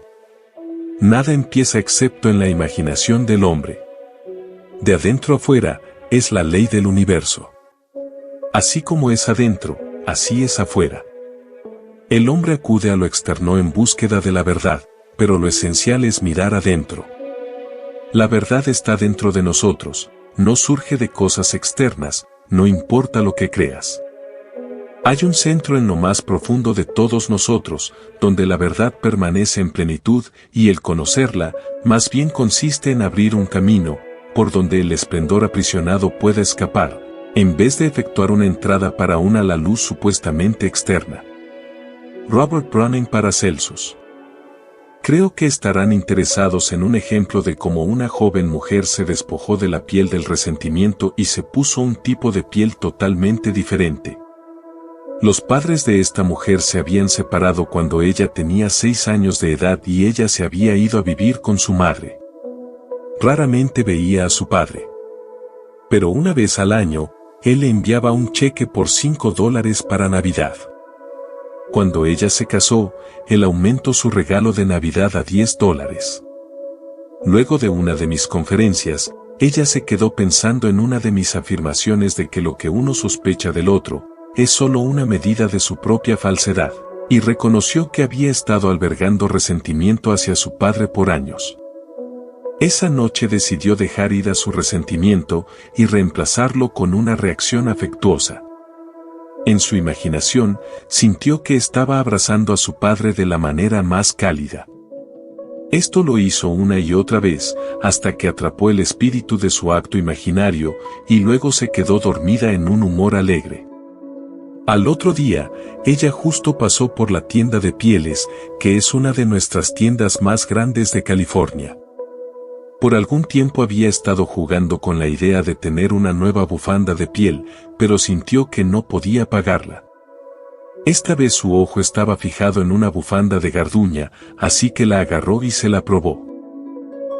Nada empieza excepto en la imaginación del hombre. De adentro afuera, es la ley del universo. Así como es adentro, así es afuera. El hombre acude a lo externo en búsqueda de la verdad, pero lo esencial es mirar adentro. La verdad está dentro de nosotros, no surge de cosas externas, no importa lo que creas. Hay un centro en lo más profundo de todos nosotros, donde la verdad permanece en plenitud, y el conocerla, más bien consiste en abrir un camino, por donde el esplendor aprisionado pueda escapar, en vez de efectuar una entrada para la luz supuestamente externa. Robert Browning, Paracelsus. Creo que estarán interesados en un ejemplo de cómo una joven mujer se despojó de la piel del resentimiento y se puso un tipo de piel totalmente diferente. Los padres de esta mujer se habían separado cuando ella tenía 6 años de edad y ella se había ido a vivir con su madre. Raramente veía a su padre. Pero una vez al año, él le enviaba un cheque por $5 para Navidad. Cuando ella se casó, él aumentó su regalo de Navidad a $10. Luego de una de mis conferencias, ella se quedó pensando en una de mis afirmaciones de que lo que uno sospecha del otro, es solo una medida de su propia falsedad, y reconoció que había estado albergando resentimiento hacia su padre por años. Esa noche decidió dejar ir a su resentimiento y reemplazarlo con una reacción afectuosa. En su imaginación, sintió que estaba abrazando a su padre de la manera más cálida. Esto lo hizo una y otra vez, hasta que atrapó el espíritu de su acto imaginario, y luego se quedó dormida en un humor alegre. Al otro día, ella justo pasó por la tienda de pieles, que es una de nuestras tiendas más grandes de California. Por algún tiempo había estado jugando con la idea de tener una nueva bufanda de piel, pero sintió que no podía pagarla. Esta vez su ojo estaba fijado en una bufanda de garduña, así que la agarró y se la probó.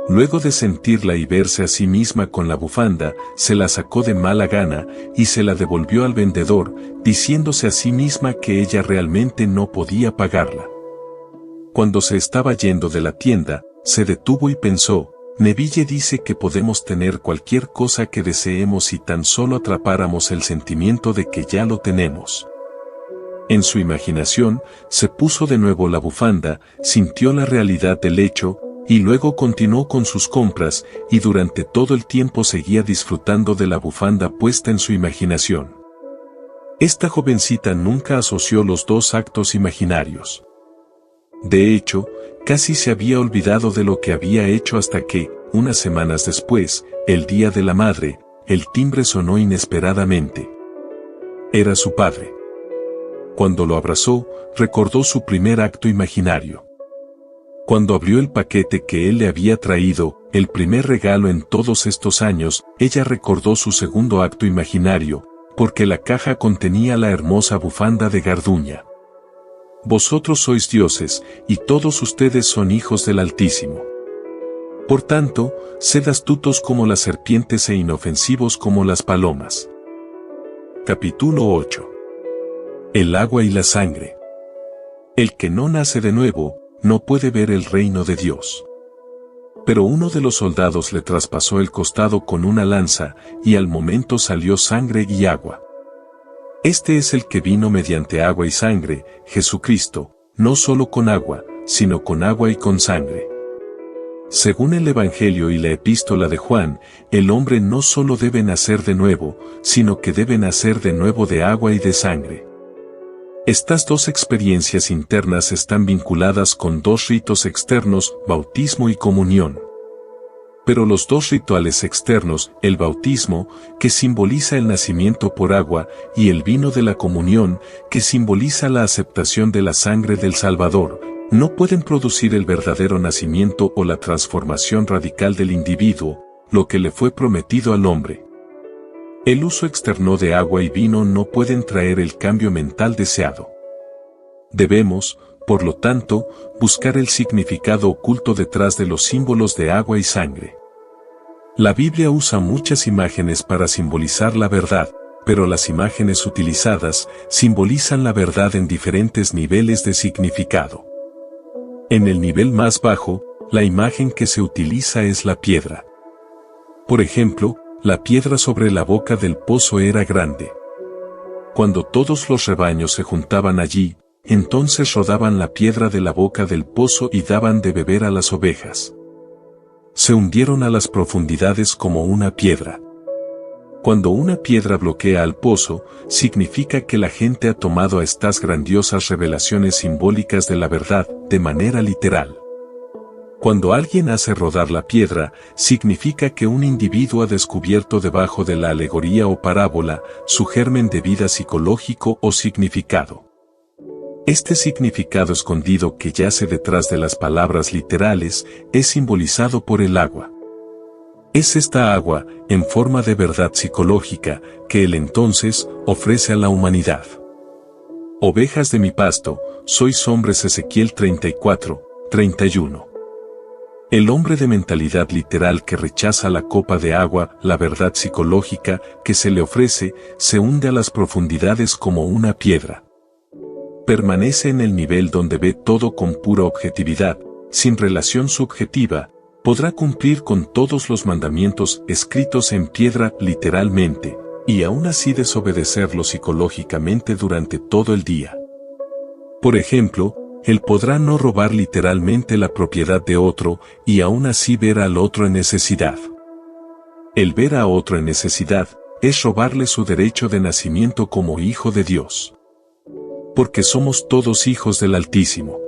Luego de sentirla y verse a sí misma con la bufanda, se la sacó de mala gana y se la devolvió al vendedor, diciéndose a sí misma que ella realmente no podía pagarla. Cuando se estaba yendo de la tienda, se detuvo y pensó: Neville dice que podemos tener cualquier cosa que deseemos si tan solo atrapáramos el sentimiento de que ya lo tenemos. En su imaginación, se puso de nuevo la bufanda, sintió la realidad del hecho, y luego continuó con sus compras, y durante todo el tiempo seguía disfrutando de la bufanda puesta en su imaginación. Esta jovencita nunca asoció los dos actos imaginarios. De hecho, casi se había olvidado de lo que había hecho hasta que, unas semanas después, el Día de la Madre, el timbre sonó inesperadamente. Era su padre. Cuando lo abrazó, recordó su primer acto imaginario. Cuando abrió el paquete que él le había traído, el primer regalo en todos estos años, ella recordó su segundo acto imaginario, porque la caja contenía la hermosa bufanda de garduña. Vosotros sois dioses, y todos ustedes son hijos del Altísimo. Por tanto, sed astutos como las serpientes e inofensivos como las palomas. Capítulo 8. El agua y la sangre. El que no nace de nuevo, no puede ver el reino de Dios. Pero uno de los soldados le traspasó el costado con una lanza, y al momento salió sangre y agua. Este es el que vino mediante agua y sangre, Jesucristo, no solo con agua, sino con agua y con sangre. Según el Evangelio y la Epístola de Juan, el hombre no solo debe nacer de nuevo, sino que debe nacer de nuevo de agua y de sangre. Estas dos experiencias internas están vinculadas con dos ritos externos, bautismo y comunión. Pero los dos rituales externos, el bautismo, que simboliza el nacimiento por agua, y el vino de la comunión, que simboliza la aceptación de la sangre del Salvador, no pueden producir el verdadero nacimiento o la transformación radical del individuo, lo que le fue prometido al hombre. El uso externo de agua y vino no pueden traer el cambio mental deseado. Debemos, por lo tanto, buscar el significado oculto detrás de los símbolos de agua y sangre. La Biblia usa muchas imágenes para simbolizar la verdad, pero las imágenes utilizadas simbolizan la verdad en diferentes niveles de significado. En el nivel más bajo, la imagen que se utiliza es la piedra. Por ejemplo, la piedra sobre la boca del pozo era grande. Cuando todos los rebaños se juntaban allí, entonces rodaban la piedra de la boca del pozo y daban de beber a las ovejas. Se hundieron a las profundidades como una piedra. Cuando una piedra bloquea al pozo, significa que la gente ha tomado estas grandiosas revelaciones simbólicas de la verdad de manera literal. Cuando alguien hace rodar la piedra, significa que un individuo ha descubierto debajo de la alegoría o parábola su germen de vida psicológico o significado. Este significado escondido que yace detrás de las palabras literales es simbolizado por el agua. Es esta agua, en forma de verdad psicológica, que él entonces ofrece a la humanidad. Ovejas de mi pasto, sois hombres. Ezequiel 34, 31. El hombre de mentalidad literal que rechaza la copa de agua, la verdad psicológica que se le ofrece, se hunde a las profundidades como una piedra. Permanece en el nivel donde ve todo con pura objetividad, sin relación subjetiva, podrá cumplir con todos los mandamientos escritos en piedra literalmente, y aún así desobedecerlo psicológicamente durante todo el día. Por ejemplo, él podrá no robar literalmente la propiedad de otro y aún así ver al otro en necesidad. El ver a otro en necesidad es robarle su derecho de nacimiento como hijo de Dios. Porque somos todos hijos del Altísimo.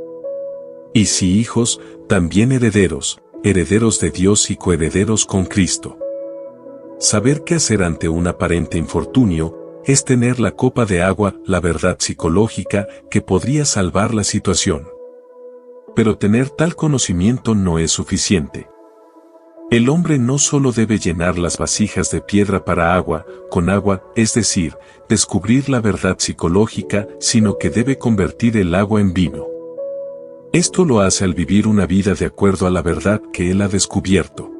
Y si hijos, también herederos, herederos de Dios y coherederos con Cristo. Saber qué hacer ante un aparente infortunio es tener la copa de agua, la verdad psicológica, que podría salvar la situación. Pero tener tal conocimiento no es suficiente. El hombre no solo debe llenar las vasijas de piedra para agua, con agua, es decir, descubrir la verdad psicológica, sino que debe convertir el agua en vino. Esto lo hace al vivir una vida de acuerdo a la verdad que él ha descubierto.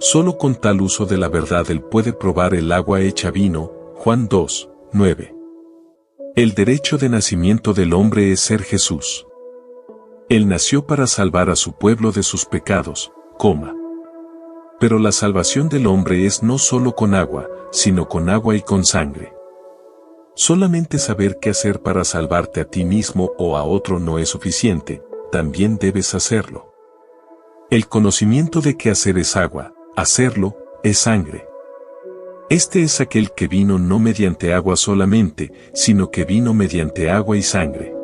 Solo con tal uso de la verdad él puede probar el agua hecha vino. Juan 2, 9. El derecho de nacimiento del hombre es ser Jesús. Él nació para salvar a su pueblo de sus pecados, Pero la salvación del hombre es no solo con agua, sino con agua y con sangre. Solamente saber qué hacer para salvarte a ti mismo o a otro no es suficiente, también debes hacerlo. El conocimiento de qué hacer es agua, hacerlo es sangre. Este es aquel que vino no mediante agua solamente, sino que vino mediante agua y sangre.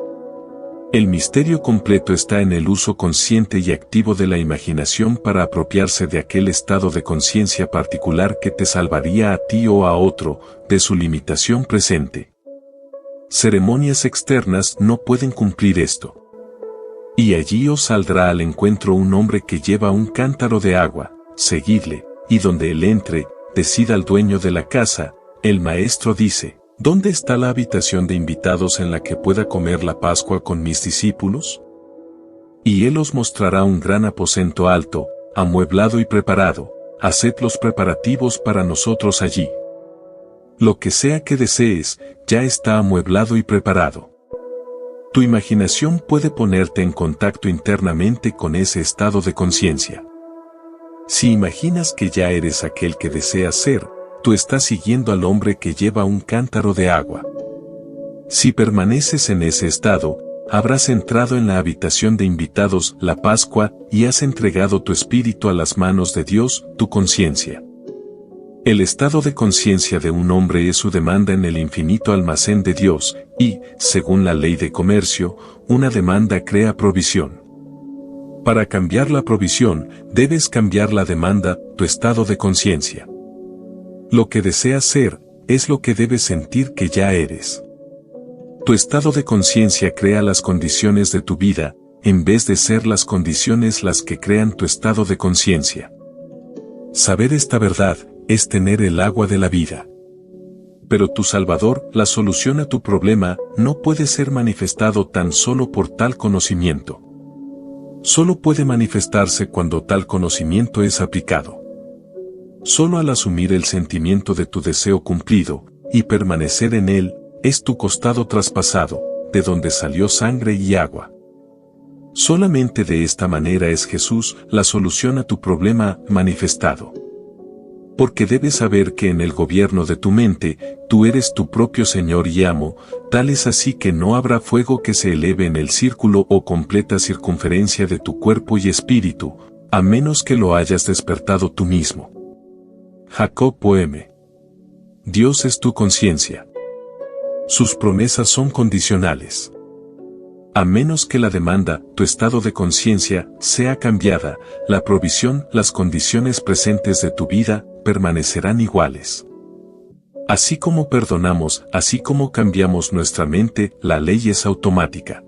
El misterio completo está en el uso consciente y activo de la imaginación para apropiarse de aquel estado de conciencia particular que te salvaría a ti o a otro de su limitación presente. Ceremonias externas no pueden cumplir esto. Y allí os saldrá al encuentro un hombre que lleva un cántaro de agua, seguidle, y donde él entre, decida al dueño de la casa, el maestro dice: ¿Dónde está la habitación de invitados en la que pueda comer la Pascua con mis discípulos? Y él os mostrará un gran aposento alto, amueblado y preparado. Haced los preparativos para nosotros allí. Lo que sea que desees, ya está amueblado y preparado. Tu imaginación puede ponerte en contacto internamente con ese estado de conciencia. Si imaginas que ya eres aquel que deseas ser, tú estás siguiendo al hombre que lleva un cántaro de agua. Si permaneces en ese estado, habrás entrado en la habitación de invitados, la Pascua, y has entregado tu espíritu a las manos de Dios, tu conciencia. El estado de conciencia de un hombre es su demanda en el infinito almacén de Dios, y, según la ley de comercio, una demanda crea provisión. Para cambiar la provisión, debes cambiar la demanda, tu estado de conciencia. Lo que deseas ser, es lo que debes sentir que ya eres. Tu estado de conciencia crea las condiciones de tu vida, en vez de ser las condiciones las que crean tu estado de conciencia. Saber esta verdad, es tener el agua de la vida. Pero tu Salvador, la solución a tu problema, no puede ser manifestado tan solo por tal conocimiento. Solo puede manifestarse cuando tal conocimiento es aplicado. Solo al asumir el sentimiento de tu deseo cumplido, y permanecer en él, es tu costado traspasado, de donde salió sangre y agua. Solamente de esta manera es Jesús la solución a tu problema manifestado. Porque debes saber que en el gobierno de tu mente, tú eres tu propio Señor y amo, tal es así que no habrá fuego que se eleve en el círculo o completa circunferencia de tu cuerpo y espíritu, a menos que lo hayas despertado tú mismo. Jacob Boehme. Dios es tu conciencia. Sus promesas son condicionales. A menos que la demanda, tu estado de conciencia, sea cambiada, la provisión, las condiciones presentes de tu vida, permanecerán iguales. Así como perdonamos, así como cambiamos nuestra mente, la ley es automática.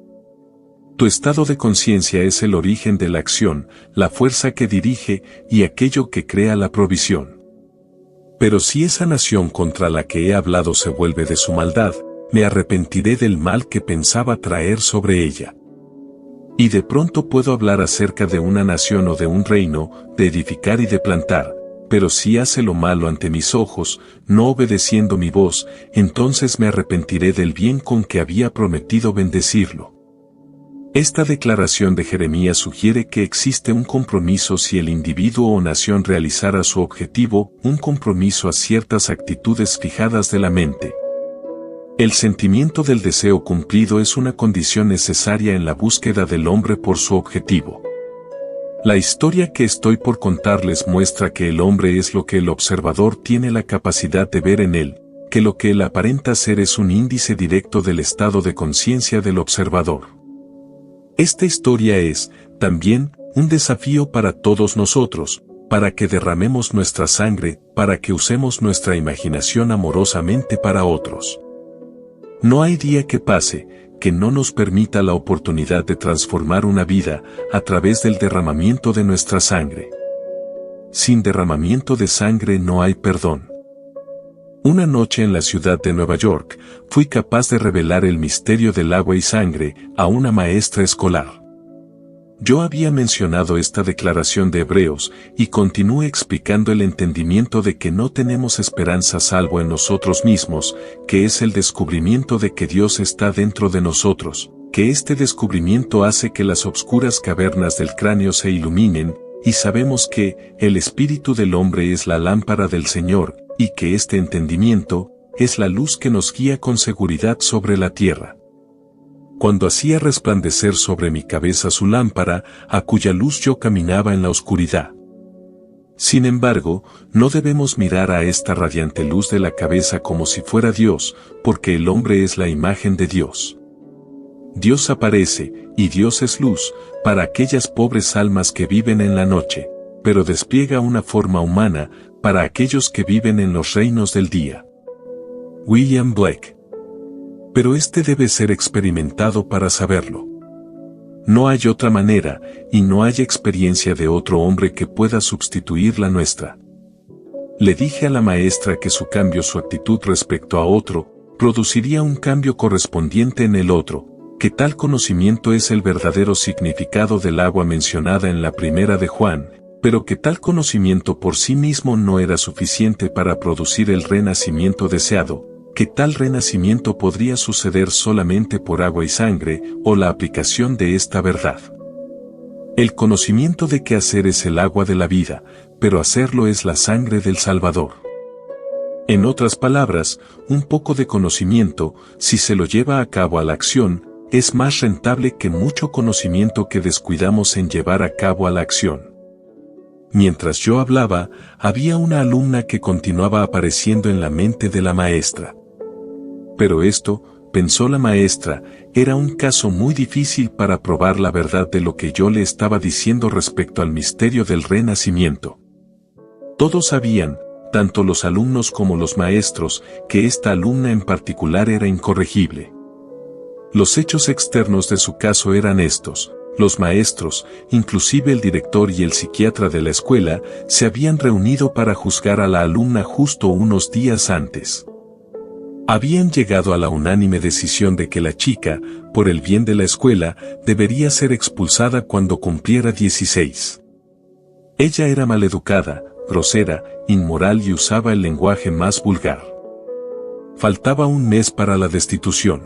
Tu estado de conciencia es el origen de la acción, la fuerza que dirige y aquello que crea la provisión. Pero si esa nación contra la que he hablado se vuelve de su maldad, me arrepentiré del mal que pensaba traer sobre ella. Y de pronto puedo hablar acerca de una nación o de un reino, de edificar y de plantar, pero si hace lo malo ante mis ojos, no obedeciendo mi voz, entonces me arrepentiré del bien con que había prometido bendecirlo. Esta declaración de Jeremías sugiere que existe un compromiso si el individuo o nación realizara su objetivo, un compromiso a ciertas actitudes fijadas de la mente. El sentimiento del deseo cumplido es una condición necesaria en la búsqueda del hombre por su objetivo. La historia que estoy por contarles muestra que el hombre es lo que el observador tiene la capacidad de ver en él, que lo que él aparenta ser es un índice directo del estado de conciencia del observador. Esta historia es, también, un desafío para todos nosotros, para que derramemos nuestra sangre, para que usemos nuestra imaginación amorosamente para otros. No hay día que pase, que no nos permita la oportunidad de transformar una vida, a través del derramamiento de nuestra sangre. Sin derramamiento de sangre no hay perdón. Una noche en la ciudad de Nueva York, fui capaz de revelar el misterio del agua y sangre, a una maestra escolar. Yo había mencionado esta declaración de Hebreos, y continúe explicando el entendimiento de que no tenemos esperanza salvo en nosotros mismos, que es el descubrimiento de que Dios está dentro de nosotros, que este descubrimiento hace que las obscuras cavernas del cráneo se iluminen, y sabemos que el espíritu del hombre es la lámpara del Señor, y que este entendimiento es la luz que nos guía con seguridad sobre la tierra. Cuando hacía resplandecer sobre mi cabeza su lámpara, a cuya luz yo caminaba en la oscuridad. Sin embargo, no debemos mirar a esta radiante luz de la cabeza como si fuera Dios, porque el hombre es la imagen de Dios. Dios aparece, y Dios es luz, para aquellas pobres almas que viven en la noche, pero despliega una forma humana, para aquellos que viven en los reinos del día. William Blake. Pero este debe ser experimentado para saberlo. No hay otra manera, y no hay experiencia de otro hombre que pueda sustituir la nuestra. Le dije a la maestra que su cambio, su actitud respecto a otro, produciría un cambio correspondiente en el otro, que tal conocimiento es el verdadero significado del agua mencionada en la primera de Juan, pero que tal conocimiento por sí mismo no era suficiente para producir el renacimiento deseado, que tal renacimiento podría suceder solamente por agua y sangre, o la aplicación de esta verdad. El conocimiento de qué hacer es el agua de la vida, pero hacerlo es la sangre del Salvador. En otras palabras, un poco de conocimiento, si se lo lleva a cabo a la acción, es más rentable que mucho conocimiento que descuidamos en llevar a cabo a la acción. Mientras yo hablaba, había una alumna que continuaba apareciendo en la mente de la maestra. Pero esto, pensó la maestra, era un caso muy difícil para probar la verdad de lo que yo le estaba diciendo respecto al misterio del renacimiento. Todos sabían, tanto los alumnos como los maestros, que esta alumna en particular era incorregible. Los hechos externos de su caso eran estos: los maestros, inclusive el director y el psiquiatra de la escuela, se habían reunido para juzgar a la alumna justo unos días antes. Habían llegado a la unánime decisión de que la chica, por el bien de la escuela, debería ser expulsada cuando cumpliera 16. Ella era maleducada, grosera, inmoral y usaba el lenguaje más vulgar. Faltaba un mes para la destitución.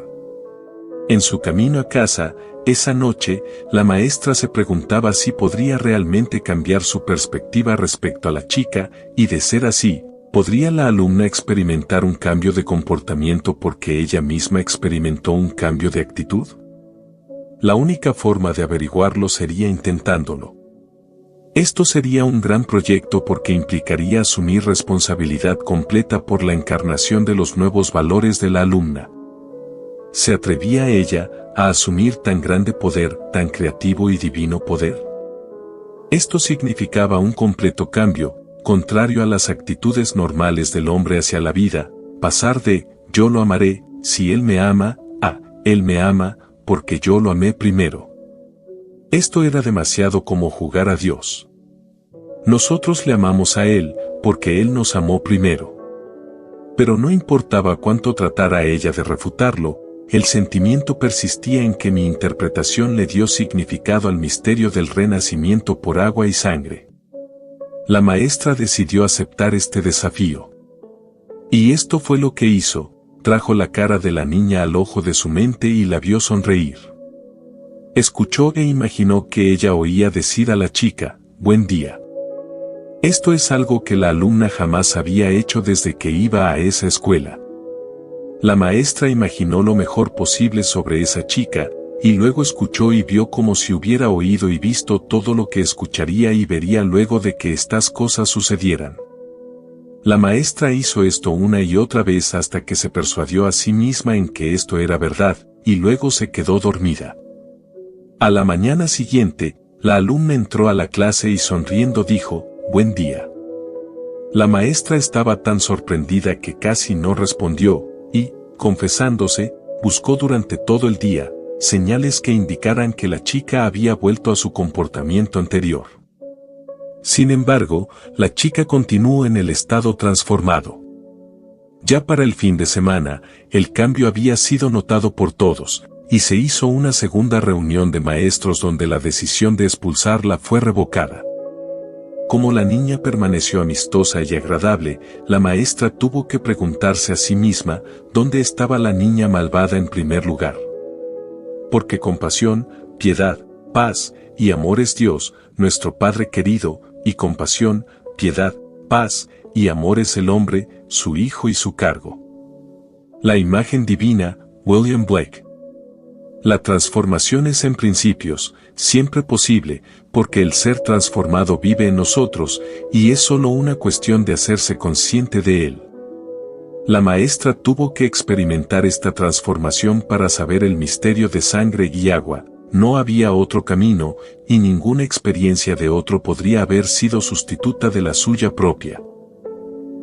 En su camino a casa, esa noche, la maestra se preguntaba si podría realmente cambiar su perspectiva respecto a la chica, y de ser así, ¿podría la alumna experimentar un cambio de comportamiento porque ella misma experimentó un cambio de actitud? La única forma de averiguarlo sería intentándolo. Esto sería un gran proyecto porque implicaría asumir responsabilidad completa por la encarnación de los nuevos valores de la alumna. ¿Se atrevía ella a asumir tan grande poder, tan creativo y divino poder? Esto significaba un completo cambio, contrario a las actitudes normales del hombre hacia la vida, pasar de «yo lo amaré, si él me ama», a «él me ama, porque yo lo amé primero». Esto era demasiado como jugar a Dios. Nosotros le amamos a Él, porque Él nos amó primero. Pero no importaba cuánto tratara ella de refutarlo, el sentimiento persistía en que mi interpretación le dio significado al misterio del renacimiento por agua y sangre. La maestra decidió aceptar este desafío. Y esto fue lo que hizo, trajo la cara de la niña al ojo de su mente y la vio sonreír. Escuchó e imaginó que ella oía decir a la chica, «Buen día». Esto es algo que la alumna jamás había hecho desde que iba a esa escuela. La maestra imaginó lo mejor posible sobre esa chica, y luego escuchó y vio como si hubiera oído y visto todo lo que escucharía y vería luego de que estas cosas sucedieran. La maestra hizo esto una y otra vez hasta que se persuadió a sí misma en que esto era verdad, y luego se quedó dormida. A la mañana siguiente, la alumna entró a la clase y sonriendo dijo, «Buen día». La maestra estaba tan sorprendida que casi no respondió, y, confesándose, buscó durante todo el día señales que indicaran que la chica había vuelto a su comportamiento anterior. Sin embargo, la chica continuó en el estado transformado. Ya para el fin de semana, el cambio había sido notado por todos, y se hizo una segunda reunión de maestros donde la decisión de expulsarla fue revocada. Como la niña permaneció amistosa y agradable, la maestra tuvo que preguntarse a sí misma dónde estaba la niña malvada en primer lugar. Porque compasión, piedad, paz y amor es Dios, nuestro Padre querido, y compasión, piedad, paz y amor es el hombre, su Hijo y su cargo. La imagen divina, William Blake. La transformación es en principios, siempre posible, porque el ser transformado vive en nosotros, y es solo una cuestión de hacerse consciente de él. La maestra tuvo que experimentar esta transformación para saber el misterio de sangre y agua, no había otro camino, y ninguna experiencia de otro podría haber sido sustituta de la suya propia.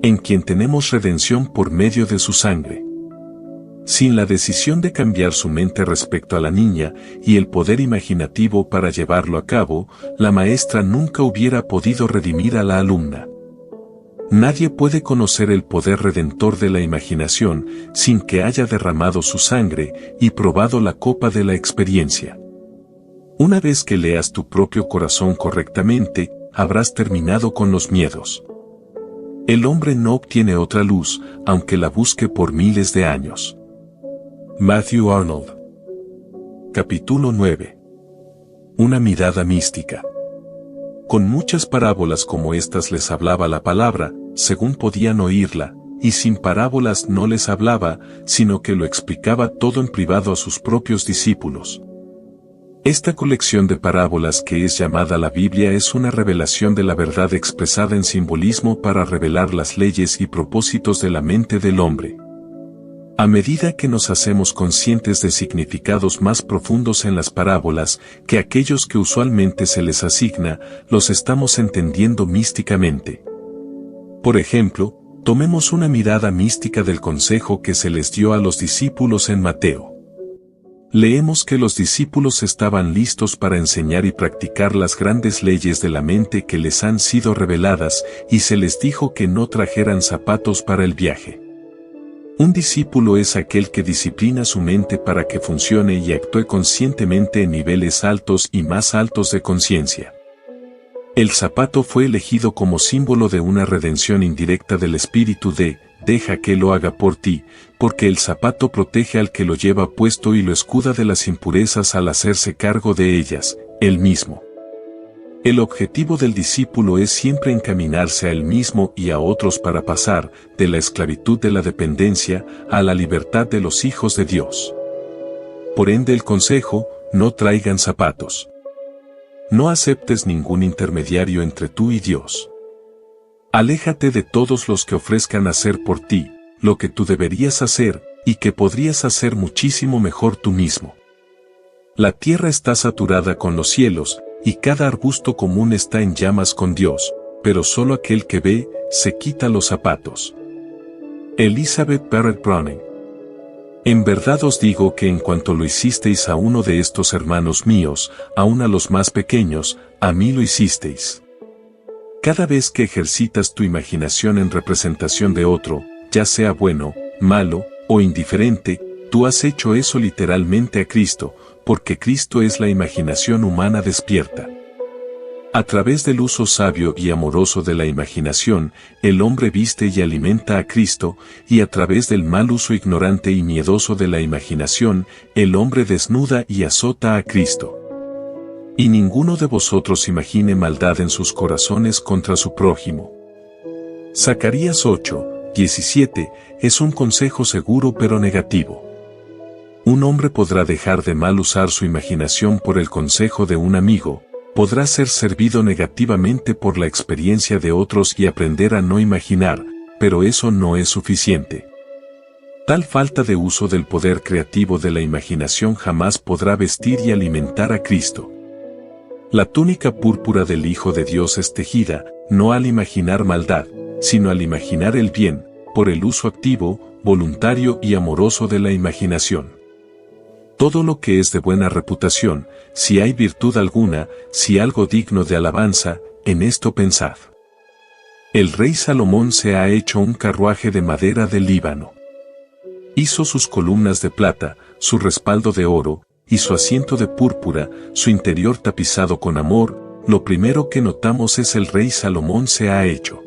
En quien tenemos redención por medio de su sangre. Sin la decisión de cambiar su mente respecto a la niña y el poder imaginativo para llevarlo a cabo, la maestra nunca hubiera podido redimir a la alumna. Nadie puede conocer el poder redentor de la imaginación sin que haya derramado su sangre y probado la copa de la experiencia. Una vez que leas tu propio corazón correctamente, habrás terminado con los miedos. El hombre no obtiene otra luz, aunque la busque por miles de años. Matthew Arnold. Capítulo 9. Una mirada mística. Con muchas parábolas como estas les hablaba la palabra, según podían oírla, y sin parábolas no les hablaba, sino que lo explicaba todo en privado a sus propios discípulos. Esta colección de parábolas que es llamada la Biblia es una revelación de la verdad expresada en simbolismo para revelar las leyes y propósitos de la mente del hombre. A medida que nos hacemos conscientes de significados más profundos en las parábolas que aquellos que usualmente se les asigna, los estamos entendiendo místicamente. Por ejemplo, tomemos una mirada mística del consejo que se les dio a los discípulos en Mateo. Leemos que los discípulos estaban listos para enseñar y practicar las grandes leyes de la mente que les han sido reveladas, y se les dijo que no trajeran zapatos para el viaje. Un discípulo es aquel que disciplina su mente para que funcione y actúe conscientemente en niveles altos y más altos de conciencia. El zapato fue elegido como símbolo de una redención indirecta del espíritu deja que lo haga por ti, porque el zapato protege al que lo lleva puesto y lo escuda de las impurezas al hacerse cargo de ellas, él mismo. El objetivo del discípulo es siempre encaminarse a él mismo y a otros para pasar de la esclavitud de la dependencia a la libertad de los hijos de Dios. Por ende el consejo, no traigan zapatos. No aceptes ningún intermediario entre tú y Dios. Aléjate de todos los que ofrezcan hacer por ti lo que tú deberías hacer y que podrías hacer muchísimo mejor tú mismo. La tierra está saturada con los cielos, y cada arbusto común está en llamas con Dios, pero solo aquel que ve, se quita los zapatos. Elizabeth Barrett Browning. En verdad os digo que en cuanto lo hicisteis a uno de estos hermanos míos, aun a los más pequeños, a mí lo hicisteis. Cada vez que ejercitas tu imaginación en representación de otro, ya sea bueno, malo o indiferente, tú has hecho eso literalmente a Cristo, porque Cristo es la imaginación humana despierta. A través del uso sabio y amoroso de la imaginación, el hombre viste y alimenta a Cristo, y a través del mal uso ignorante y miedoso de la imaginación, el hombre desnuda y azota a Cristo. Y ninguno de vosotros imagine maldad en sus corazones contra su prójimo. Zacarías 8:17 es un consejo seguro pero negativo. Un hombre podrá dejar de mal usar su imaginación por el consejo de un amigo, podrá ser servido negativamente por la experiencia de otros y aprender a no imaginar, pero eso no es suficiente. Tal falta de uso del poder creativo de la imaginación jamás podrá vestir y alimentar a Cristo. La túnica púrpura del Hijo de Dios es tejida, no al imaginar maldad, sino al imaginar el bien, por el uso activo, voluntario y amoroso de la imaginación. Todo lo que es de buena reputación, si hay virtud alguna, si algo digno de alabanza, en esto pensad. El rey Salomón se ha hecho un carruaje de madera del Líbano. Hizo sus columnas de plata, su respaldo de oro, y su asiento de púrpura, su interior tapizado con amor. Lo primero que notamos es el rey Salomón se ha hecho.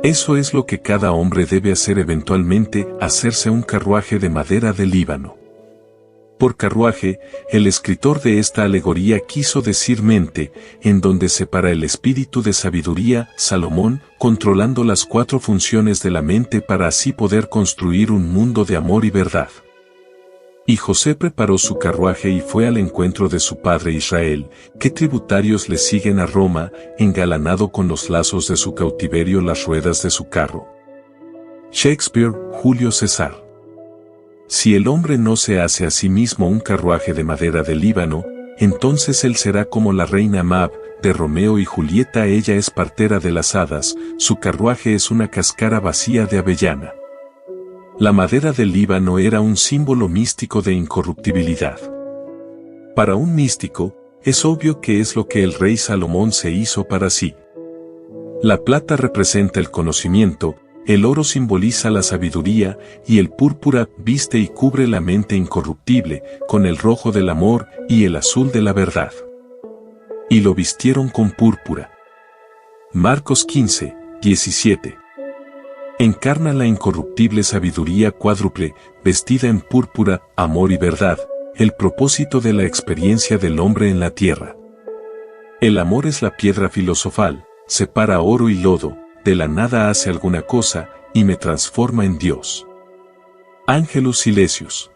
Eso es lo que cada hombre debe hacer eventualmente, hacerse un carruaje de madera del Líbano. Por carruaje, el escritor de esta alegoría quiso decir mente, en donde separa el espíritu de sabiduría, Salomón, controlando las 4 funciones de la mente para así poder construir un mundo de amor y verdad. Y José preparó su carruaje y fue al encuentro de su padre Israel, que tributarios le siguen a Roma, engalanado con los lazos de su cautiverio las ruedas de su carro. Shakespeare, Julio César. Si el hombre no se hace a sí mismo un carruaje de madera del Líbano, entonces él será como la reina Mab, de Romeo y Julieta. Ella es partera de las hadas, su carruaje es una cáscara vacía de avellana. La madera del Líbano era un símbolo místico de incorruptibilidad. Para un místico, es obvio que es lo que el rey Salomón se hizo para sí. La plata representa el conocimiento, el oro simboliza la sabiduría, y el púrpura viste y cubre la mente incorruptible, con el rojo del amor y el azul de la verdad. Y lo vistieron con púrpura. Marcos 15:17. Encarna la incorruptible sabiduría cuádruple, vestida en púrpura, amor y verdad, el propósito de la experiencia del hombre en la tierra. El amor es la piedra filosofal, separa oro y lodo, de la nada hace alguna cosa, y me transforma en Dios. Angelus Silesius.